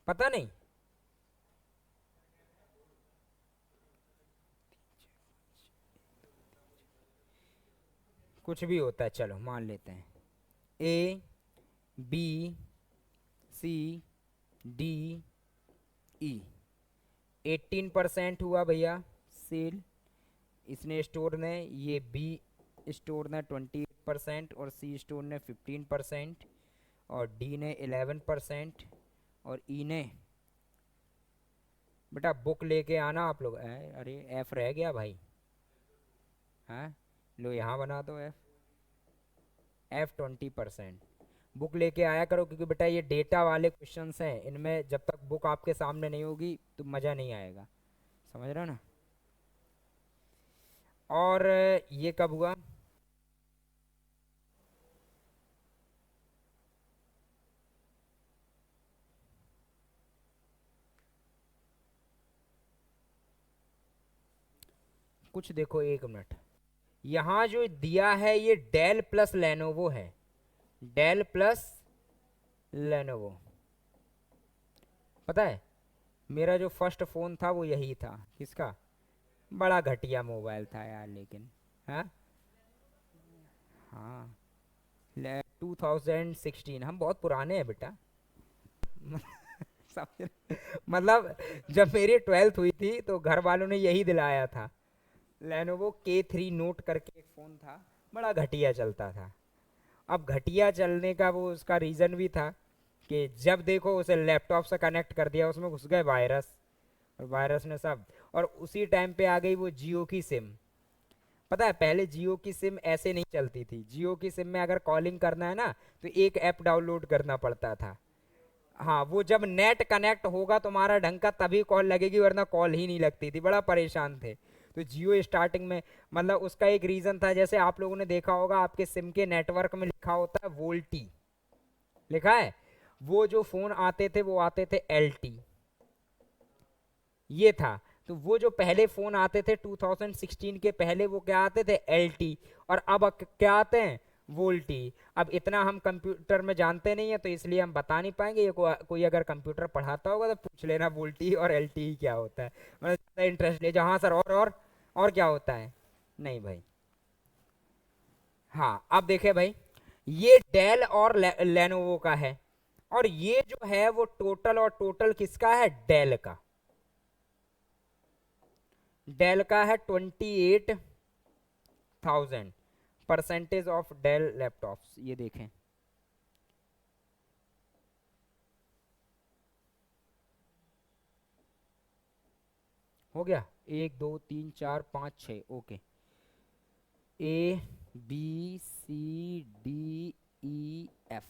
Speaker 1: पता नहीं। कुछ भी होता है चलो मान लेते हैं। ABCDE 18% हुआ भैया सेल, इसने स्टोर ने, ये बी स्टोर ने 28% और सी स्टोर ने 15% और डी ने 11% और ई ने बेटा बुक लेके आना आप लोग। अरे एफ रह गया भाई, हाँ लो यहाँ बना दो एफ, एफ 20%। बुक लेके आया करो क्योंकि बेटा ये डेटा वाले क्वेश्चंस हैं, इनमें जब तक बुक आपके सामने नहीं होगी तो मज़ा नहीं आएगा, समझ रहे हो ना। और ये कब हुआ, कुछ देखो एक मिनट, यहाँ जो दिया है ये डेल प्लस लेनोवो है, डेल प्लस लेनोवो। पता है मेरा जो फर्स्ट फ़ोन था वो यही था, किसका, बड़ा घटिया मोबाइल था यार लेकिन, हाँ हाँ 2016, हम बहुत पुराने हैं बेटा। समझ रहे? मतलब जब मेरी 12th हुई थी तो घर वालों ने यही दिलाया था। लेनोवो K3 नोट करके एक फ़ोन था, बड़ा घटिया चलता था। अब घटिया चलने का वो उसका रीज़न भी था कि जब देखो उसे लैपटॉप से कनेक्ट कर दिया, उसमें घुस गए वायरस, और वायरस ने सब। और उसी टाइम पे आ गई वो जियो की सिम। पता है पहले जियो की सिम ऐसे नहीं चलती थी। जियो की सिम में अगर कॉलिंग करना है ना तो एक ऐप डाउनलोड करना पड़ता था। हाँ, वो जब नेट कनेक्ट होगा तुम्हारा ढंग का तभी कॉल लगेगी, वरना कॉल ही नहीं लगती थी। बड़ा परेशान थे। तो जियो स्टार्टिंग में, मतलब उसका एक रीज़न था, जैसे आप लोगों ने देखा होगा आपके सिम के नेटवर्क में लिखा होता है वोल्टी, लिखा है। वो जो फ़ोन आते थे वो आते थे LT, ये था। तो वो जो पहले फ़ोन आते थे 2016 के पहले, वो क्या आते थे LT। और अब क्या आते हैं वोल्टी। अब इतना हम कंप्यूटर में जानते नहीं है तो इसलिए हम बता नहीं पाएंगे। ये कोई अगर कंप्यूटर पढ़ाता होगा तो पूछ लेना वोल्टी और LT क्या होता है। मतलब ज़्यादा इंटरेस्ट ले जाओ। हाँ सर, और क्या होता है? नहीं भाई। हाँ, अब देखे भाई, ये डेल और लेनोवो का है। और ये जो है वो टोटल, और टोटल किसका है? डेल का। डेल का है 28,000। परसेंटेज ऑफ डेल लैपटॉप्स, ये देखें। हो गया, 1 2 3 4 5 6, okay. A B C D E F,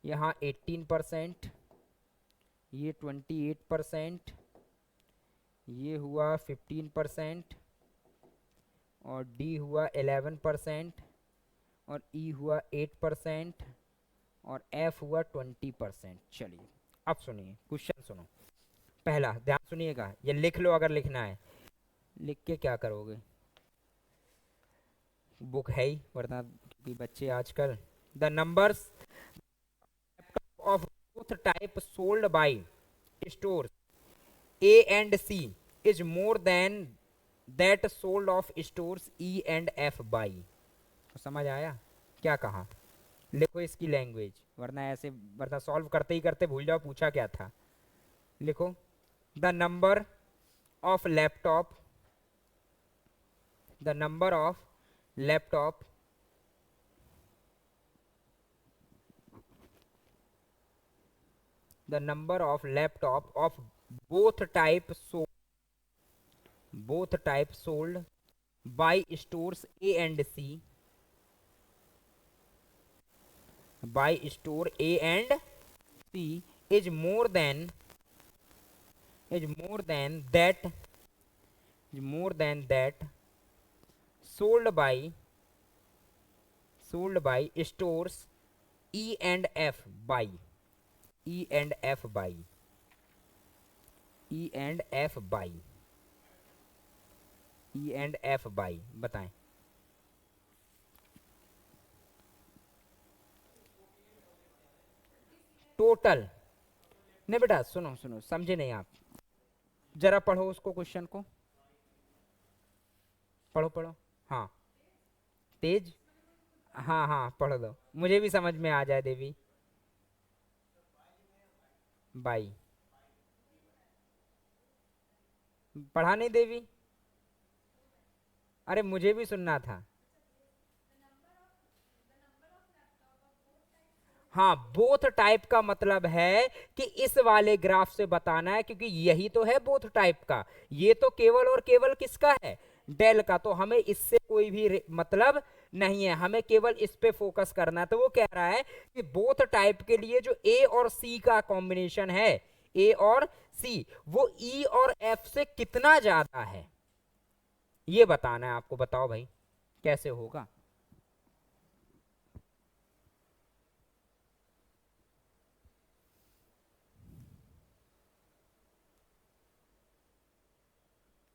Speaker 1: यहाँ 18%, ये 28%, ये हुआ 15%, और D हुआ 11%, और E हुआ 8%, और F हुआ 20%। चलिए अब सुनिए क्वेश्चन सुनो। पहला ध्यान सुनिएगा, ये लिख लो अगर लिखना है। लिख के क्या करोगे? बुक है ही, वरना क्योंकि बच्चे आजकल। The numbers of both type sold by stores A and C is more than that sold of stores E and F by। समझ आया क्या कहा? लिखो इसकी लैंग्वेज, वरना ऐसे, वरना सॉल्व करते ही करते भूल जाओ पूछा क्या था। लिखो, the number of laptop, the number of laptop the number of laptop of both type sold, both type sold by stores A and C, by store A and C is more than, is more than that, is more than that sold by, sold by stores E and F by, E and F by, E and F by, E and F by। बताएं। Total नहीं बेटा, सुनो सुनो, समझे नहीं आप। जरा पढ़ो उसको, क्वेश्चन को पढ़ो पढ़ो। हाँ, तेज। हाँ हाँ, पढ़ दो, मुझे भी समझ में आ जाए देवी। बाई, पढ़ा नहीं देवी? अरे मुझे भी सुनना था। हाँ, बोथ टाइप का मतलब है कि इस वाले ग्राफ से बताना है, क्योंकि यही तो है बोथ टाइप का। ये तो केवल और केवल किसका है? डेल का। तो हमें इससे कोई भी मतलब नहीं है, हमें केवल इस पे फोकस करना है। तो वो कह रहा है कि बोथ टाइप के लिए जो ए और सी का कॉम्बिनेशन है, ए और सी, वो ई और एफ से कितना ज्यादा है, ये बताना है आपको। बताओ भाई कैसे होगा?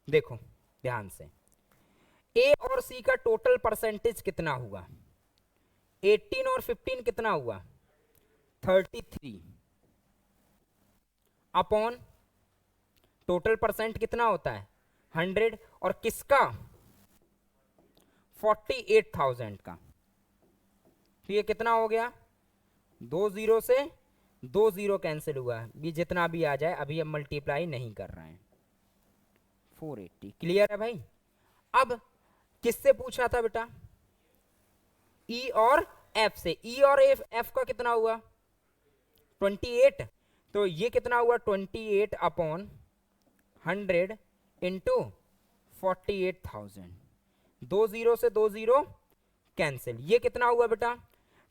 Speaker 1: देखो ध्यान से, ए और सी का टोटल परसेंटेज कितना हुआ? 18 और 15 कितना हुआ? 33 अपॉन टोटल परसेंट कितना होता है? 100। और किसका? 48,000 का। तो ये कितना हो गया? 2 जीरो से दो जीरो कैंसिल हुआ, ये जितना भी आ जाए अभी हम मल्टीप्लाई नहीं कर रहे हैं। 480 क्लियर है भाई। अब किससे पूछा था बेटा? ई और एफ से। ई और एफ का कितना हुआ? 28। तो ये कितना हुआ? 28 अपॉन 100 इंटू 48,000। दो जीरो से दो जीरो कैंसिल। ये कितना हुआ बेटा?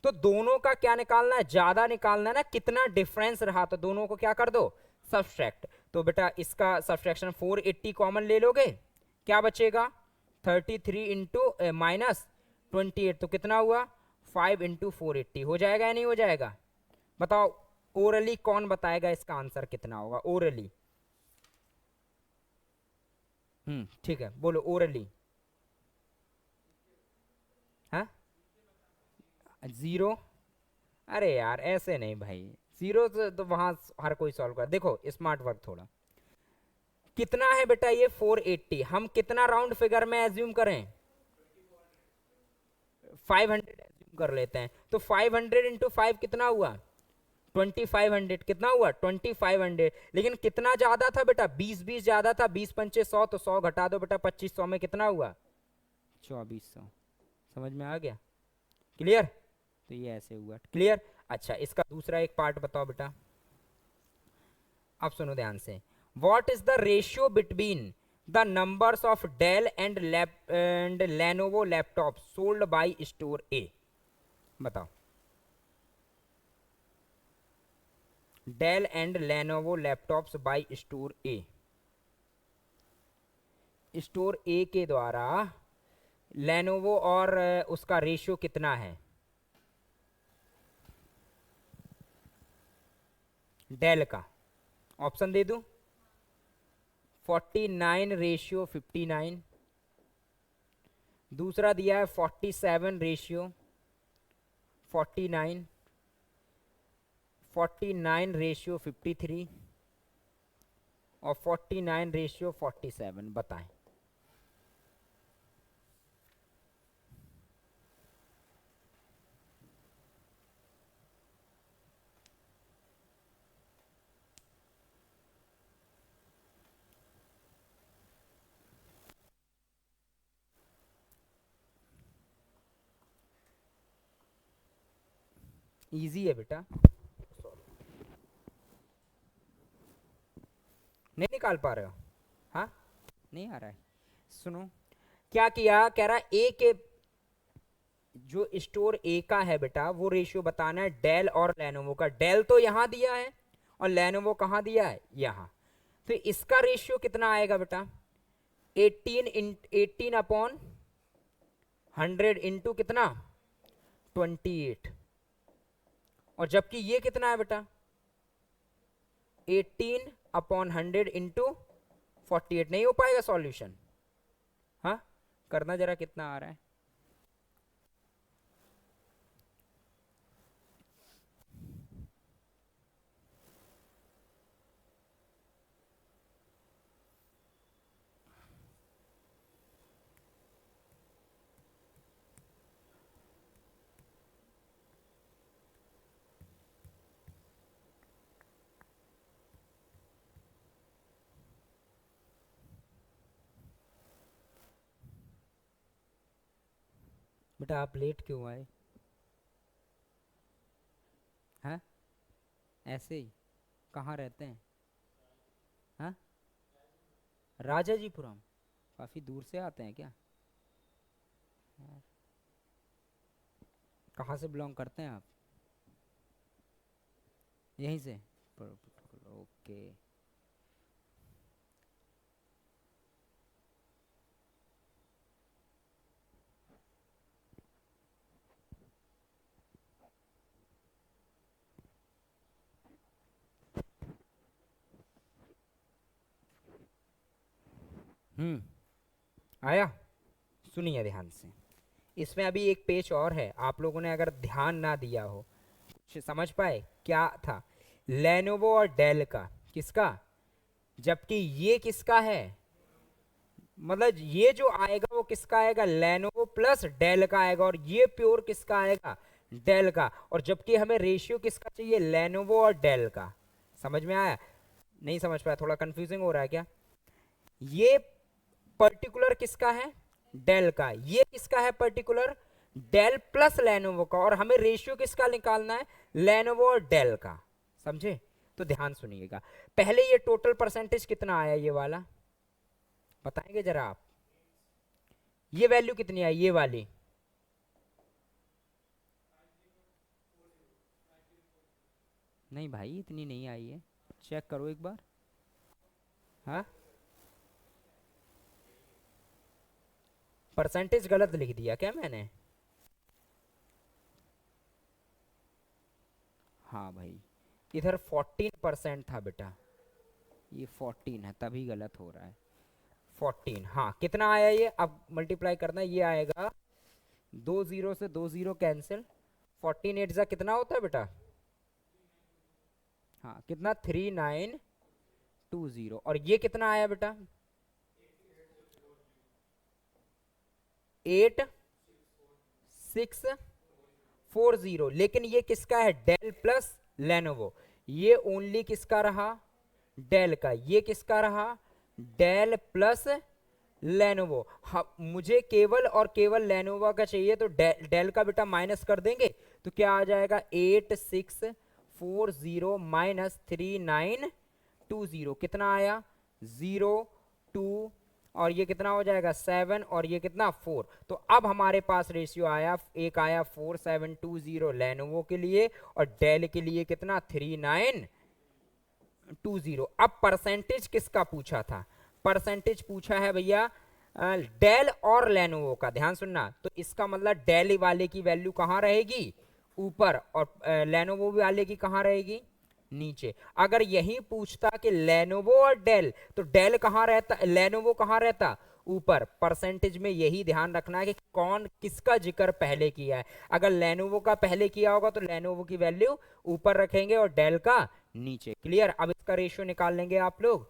Speaker 1: तो दोनों का क्या निकालना है? ज्यादा निकालना है ना, कितना डिफरेंस रहा, तो दोनों को क्या कर दो? सब्सट्रैक्ट। तो बेटा इसका सब्सट्रैक्शन 480 कॉमन ले लोगे, क्या बचेगा? 33 इंटू माइनस 28, तो कितना हुआ? 5 इंटू 480। हो जाएगा या नहीं हो जाएगा? बताओ ओरली कौन बताएगा इसका आंसर कितना होगा? ओरली ठीक है, बोलो ओरली। हाँ, जीरो? अरे यार ऐसे नहीं भाई, जीरो से तो वहां हर कोई सॉल्व कर। देखो स्मार्ट वर्क थोड़ा। कितना है बेटा ये? 480। हम कितना राउंड फिगर में एज्यूम करें? 500 एज्यूम कर लेते हैं। तो 500 इंटू 5 कितना हुआ? 2500। कितना हुआ? 2500। लेकिन कितना ज्यादा था बेटा? 20 ज्यादा था। 20 पंचे 100, तो 100 घटा दो बेटा 2500 में कितना हुआ? 2400। समझ में आ गया? क्लियर? तो ये ऐसे हुआ। क्लियर? अच्छा इसका दूसरा एक पार्ट बताओ बेटा। अब सुनो ध्यान से। What is the ratio between the numbers of Dell and Lenovo laptop sold by store A? बताओ। Dell and Lenovo laptops by store A. Store A के द्वारा लेनोवो और उसका रेशियो कितना है? डेल का ऑप्शन दे दूं? 49 रेशियो 59। दूसरा दिया है 47 रेशियो 49। 49 रेशियो 53 और 49 रेशियो 47। बताएं। इजी है बेटा, नहीं निकाल पा रहे हो? हाँ, नहीं आ रहा है। सुनो क्या किया, कह रहा ए के जो स्टोर ए का है बेटा वो रेशियो बताना है डेल और लेनोवो का। डेल तो यहां दिया है और लेनोवो कहां दिया है? यहां। तो इसका रेशियो कितना आएगा बेटा? 18 अपॉन 100 इंटू कितना? 28। और जबकि ये कितना है बेटा? 18 अपॉन 100 इंटू 48। नहीं हो पाएगा सॉल्यूशन? हाँ, करना जरा कितना आ रहा है। बेटा आप लेट क्यों आए? हाँ, ऐसे ही। कहाँ रहते हैं? हाँ, राजाजीपुरम। काफी दूर से आते हैं क्या? कहाँ से बिलोंग करते हैं आप? यहीं से? ओके। आया? सुनिए ध्यान से। इसमें अभी एक पेज और है, आप लोगों ने अगर ध्यान ना दिया हो, कुछ समझ पाए क्या था? लेनोवो और डेल का। किसका? जबकि ये किसका है? मतलब ये जो आएगा वो किसका आएगा? लेनोवो प्लस डेल का आएगा। और ये प्योर किसका आएगा? डेल का, और जबकि हमें रेशियो किसका चाहिए, लेनोवो और डेल का। समझ में आया, नहीं समझ पाया, थोड़ा कंफ्यूजिंग हो रहा है क्या? ये पर्टिकुलर किसका है, डेल का, ये किसका है पर्टिकुलर, डेल प्लस लेनोवो का, और हमें रेशियो किसका निकालना है, लेनोवो और डेल का। समझे? तो ध्यान सुनिएगा, पहले ये टोटल परसेंटेज कितना आया ये वाला, बताएंगे जरा आप, ये वैल्यू कितनी आई ये वाली, नहीं भाई इतनी नहीं आई है, चेक करो एक बार। हाँ, परसेंटेज गलत लिख दिया क्या मैंने? हाँ भाई, इधर 14% था बेटा, ये 14 है तभी गलत हो रहा है। 14, हाँ कितना आया ये, अब मल्टीप्लाई करना है, ये आएगा 2 0 से 2 0 कैंसिल, 14 8 जा कितना होता है बेटा, हाँ कितना, 3920, और ये कितना आया बेटा, 8640, लेकिन ये किसका है, डेल प्लस लेनोवो, ये ओनली किसका रहा, डेल का, ये किसका रहा, डेल प्लस लेनोवो। हाँ, मुझे केवल और केवल लेनोवा का चाहिए, तो डेल का बेटा माइनस कर देंगे, तो क्या आ जाएगा, 8640 माइनस 3920, कितना आया, 0 2, और ये कितना हो जाएगा 7, और ये कितना 4, तो अब हमारे पास रेशियो आया, एक आया 4720 लेनोवो के लिए, और डेल के लिए कितना 3920। अब परसेंटेज किसका पूछा था, परसेंटेज पूछा है भैया डेल और लेनोवो का, ध्यान सुनना, तो इसका मतलब डेल वाले की वैल्यू कहाँ रहेगी, ऊपर, और लेनोवो वाले की कहाँ रहेगी, नीचे। अगर यही पूछता कि लेनोवो और डेल, तो डेल कहाँ रहता, लेनोवो कहाँ रहता, ऊपर। परसेंटेज में यही ध्यान रखना है कि कौन किसका जिक्र पहले किया है, अगर लेनोवो का पहले किया होगा तो लेनोवो की वैल्यू ऊपर रखेंगे और डेल का नीचे। क्लियर? अब इसका रेशियो निकाल लेंगे आप लोग।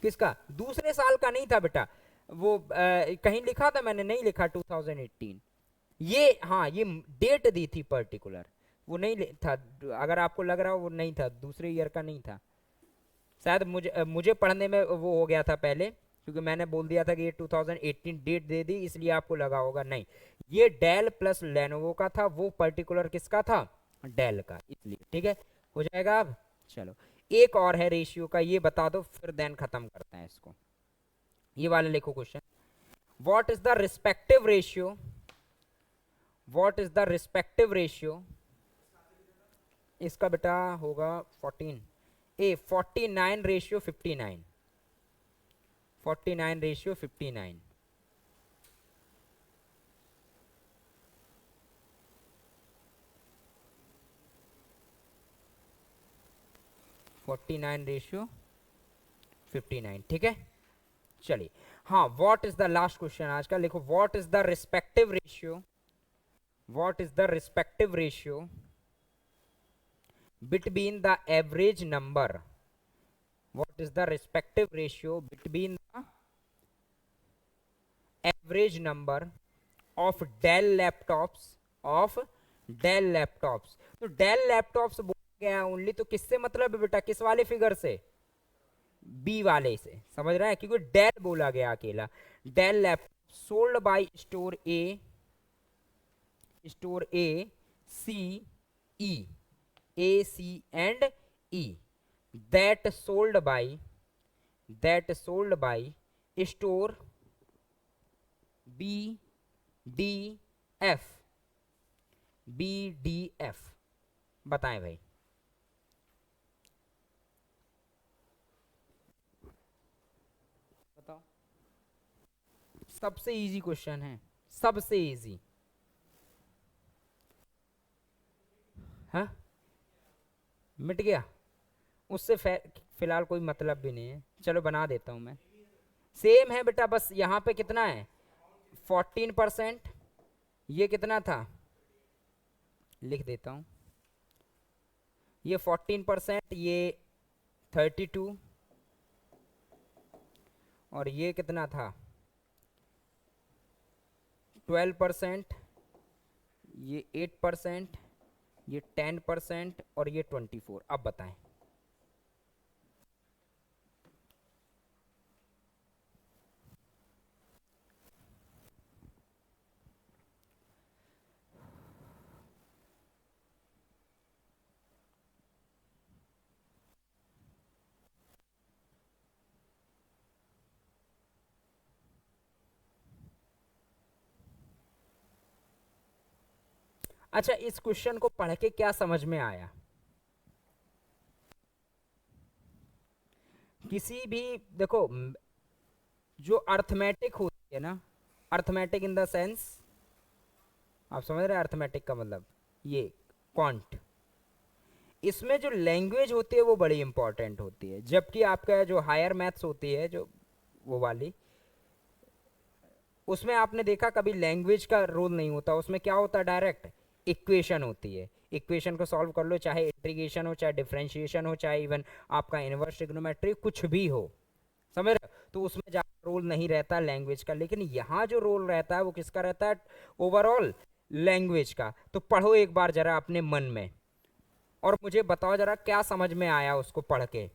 Speaker 1: किसका, दूसरे साल का नहीं था बेटा, वो कहीं लिखा था मैंने, नहीं लिखा 2018, ये हाँ ये डेट दी थी पर्टिकुलर, वो नहीं था, अगर आपको लग रहा हो वो नहीं था, दूसरे ईयर का नहीं था शायद, मुझे पढ़ने में वो हो गया था पहले, क्योंकि मैंने बोल दिया था कि ये 2018 डेट दे दी, इसलिए आपको लगा होगा, नहीं, ये डेल प्लस लेनोवो का था, वो पर्टिकुलर किसका था, डेल का, इसलिए। ठीक है, हो जाएगा अब। चलो, एक और है रेशियो का, ये बता दो फिर देन खत्म करते हैं इसको। ये वाले लिखो question, what is the respective ratio, what is the respective ratio, इसका बेटा होगा 14, 49/59, 49/59, 49/59, ठीक है। चलिए, हाँ, what is the last question आज का, लिखो, what is the respective ratio, what is the respective ratio between the average number, what is the respective ratio between the average number of Dell laptops, of Dell laptops। तो Dell laptops बोला गया only, तो किससे मतलब है बेटा, किस वाले फिगर से, बी वाले से, समझ रहे हैं, क्योंकि डेल बोला गया अकेला। Dell laptop sold by store A C E, A C and E, that sold by store B D F, B D F, बताएं भाई। बताओ, सबसे इजी क्वेश्चन है, सबसे इजी। हाँ, मिट गया, उससे फिलहाल कोई मतलब भी नहीं है, चलो बना देता हूं मैं। सेम है बेटा, बस यहाँ पे कितना है 14%, ये कितना था, लिख देता हूं, ये 14%, ये 32, और ये कितना था 12%, ये 8%, ये 10% और ये 24। अब बताएं। अच्छा, इस क्वेश्चन को पढ़ के क्या समझ में आया? किसी भी, देखो, जो अर्थमेटिक होती है ना, अर्थमेटिक इन द सेंस, आप समझ रहे हैं अर्थमेटिक का मतलब, ये क्वांट, इसमें जो लैंग्वेज होती है वो बड़ी इंपॉर्टेंट होती है। जबकि आपका जो हायर मैथ्स होती है, जो वो वाली, उसमें आपने देखा कभी लैंग्वेज का रोल नहीं होता। उसमें क्या होता है, डायरेक्ट इक्वेशन होती है। इक्वेशन को सॉल्व कर लो, चाहे इंटीग्रेशन हो, चाहे डिफरेंशिएशन हो, चाहे इवन आपका इनवर्स ट्रिग्नोमेट्री कुछ भी हो, समझ रहे हो? तो उसमें ज़्यादा रोल नहीं रहता लैंग्वेज का। लेकिन यहाँ जो रोल रहता है वो किसका रहता है? ओवरऑल लैंग्वेज का। तो पढ़ो एक बार जरा अपने मन में, और मुझे बताओ जरा क्या समझ में आया उसको पढ़ के।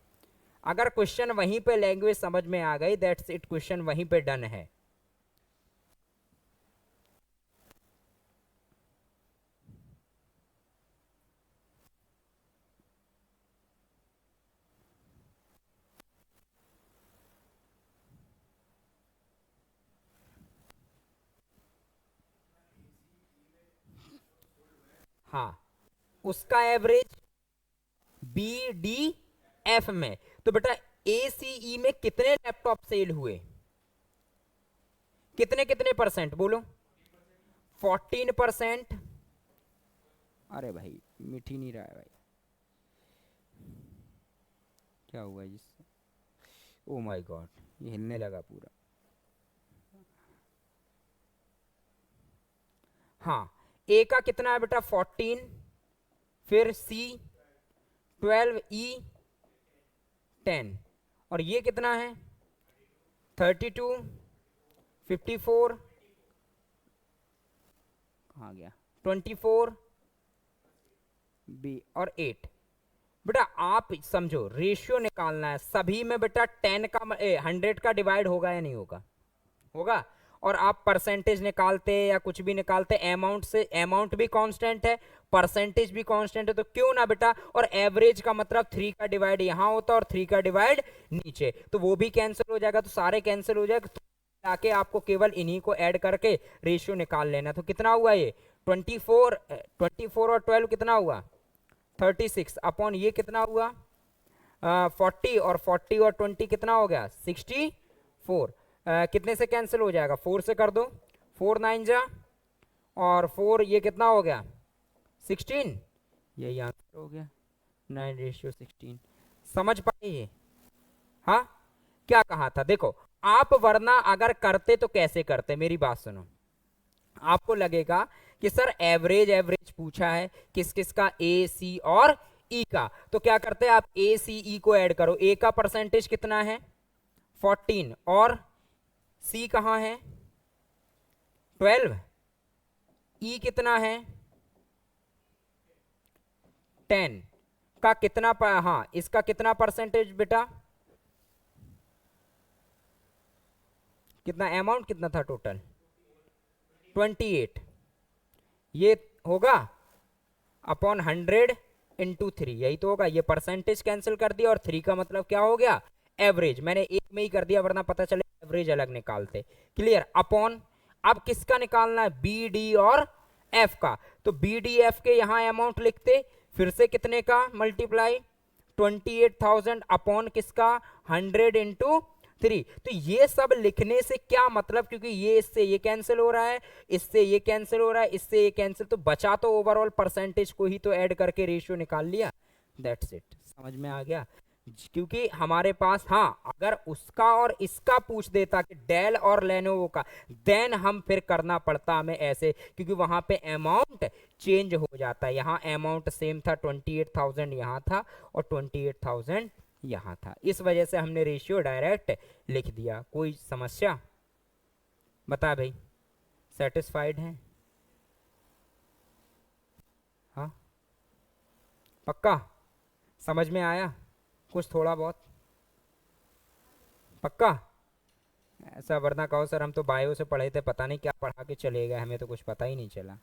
Speaker 1: अगर क्वेश्चन वहीं पे लैंग्वेज समझ में आ गई, दैट्स इट, क्वेश्चन वहीं पे डन है। हाँ, उसका एवरेज बी डी एफ में। तो बेटा ए सी ई में कितने लैपटॉप सेल हुए? कितने कितने परसेंट बोलो? 14%। अरे भाई मिट ही नहीं रहा है भाई, क्या हुआ है जिससे? ओ माय गॉड, ये हिलने लगा पूरा। हाँ, ए का कितना है बेटा? 14, फिर सी 12, ई 10, और ये कितना है? 32, 54, कहाँ गया, 24, बी और 8। बेटा आप समझो, रेशियो निकालना है सभी में बेटा। 100 का डिवाइड होगा या नहीं होगा? होगा। और आप परसेंटेज निकालते या कुछ भी निकालते, अमाउंट से, अमाउंट भी कांस्टेंट है, परसेंटेज भी कांस्टेंट है, तो क्यों ना बेटा। और एवरेज का मतलब 3 का डिवाइड यहाँ होता है और 3 का डिवाइड नीचे, तो वो भी कैंसिल हो जाएगा, तो सारे कैंसिल हो जाएगा। तो आके आपको केवल इन्हीं को ऐड करके रेशियो निकाल लेना। तो कितना हुआ ये? 24 और 12 कितना हुआ? 36 अपॉन ये कितना हुआ? 40, और 40 और 20 कितना हो गया? 64। कितने से कैंसिल हो जाएगा? 4 से कर दो, 4 9 जा, और 4 ये कितना हो गया? 16। यही आंसर हो गया, 9:16। समझ पाए ये? हाँ, क्या कहा था देखो। आप वरना अगर करते तो कैसे करते, मेरी बात सुनो। आपको लगेगा कि सर एवरेज एवरेज पूछा है, किस किस का? ए सी और ई का। तो क्या करते हैं आप? ए सी ई को ऐड करो। ए का परसेंटेज कितना है? 14, और सी कहाँ है? 12। ई कितना है? 10 का कितना हाँ, इसका कितना परसेंटेज बेटा? कितना अमाउंट कितना था टोटल? 28। ये होगा अपॉन 100 × 3, यही तो होगा। ये परसेंटेज कैंसिल कर दिया, और 3 का मतलब क्या हो गया? एवरेज। मैंने एक में ही कर दिया, वरना पता चले एवरेज अलग निकालते। क्लियर? अपॉन, अब किसका निकालना है? बी डी और एफ का। तो बी डी एफ के यहाँ अमाउंट लिखते, फिर से कितने का मल्टीप्लाई? 28,000 अपॉन किसका? 100 × 3। तो ये सब लिखने से क्या मतलब, क्योंकि ये इससे ये कैंसिल हो रहा है, इससे ये कैंसिल हो रहा है, इससे ये कैंसिल, तो बचा तो ओवरऑल परसेंटेज को ही तो ऐड करके रेशियो निकाल लिया। That's it. समझ में आ गया? क्योंकि हमारे पास, हाँ, अगर उसका और इसका पूछ देता कि डेल और लेनोवो का, देन हम फिर करना पड़ता हमें ऐसे, क्योंकि वहां पे अमाउंट चेंज हो जाता है। यहाँ अमाउंट सेम था, 28,000 यहाँ था और 28,000 यहाँ था। इस वजह से हमने रेशियो डायरेक्ट लिख दिया। कोई समस्या? बता भाई, सेटिस्फाइड है? पक्का? समझ में आया कुछ थोड़ा बहुत? पक्का? ऐसा वरना कहो सर हम तो बायो से पढ़े थे, पता नहीं क्या पढ़ा के चले गए, हमें तो कुछ पता ही नहीं चला।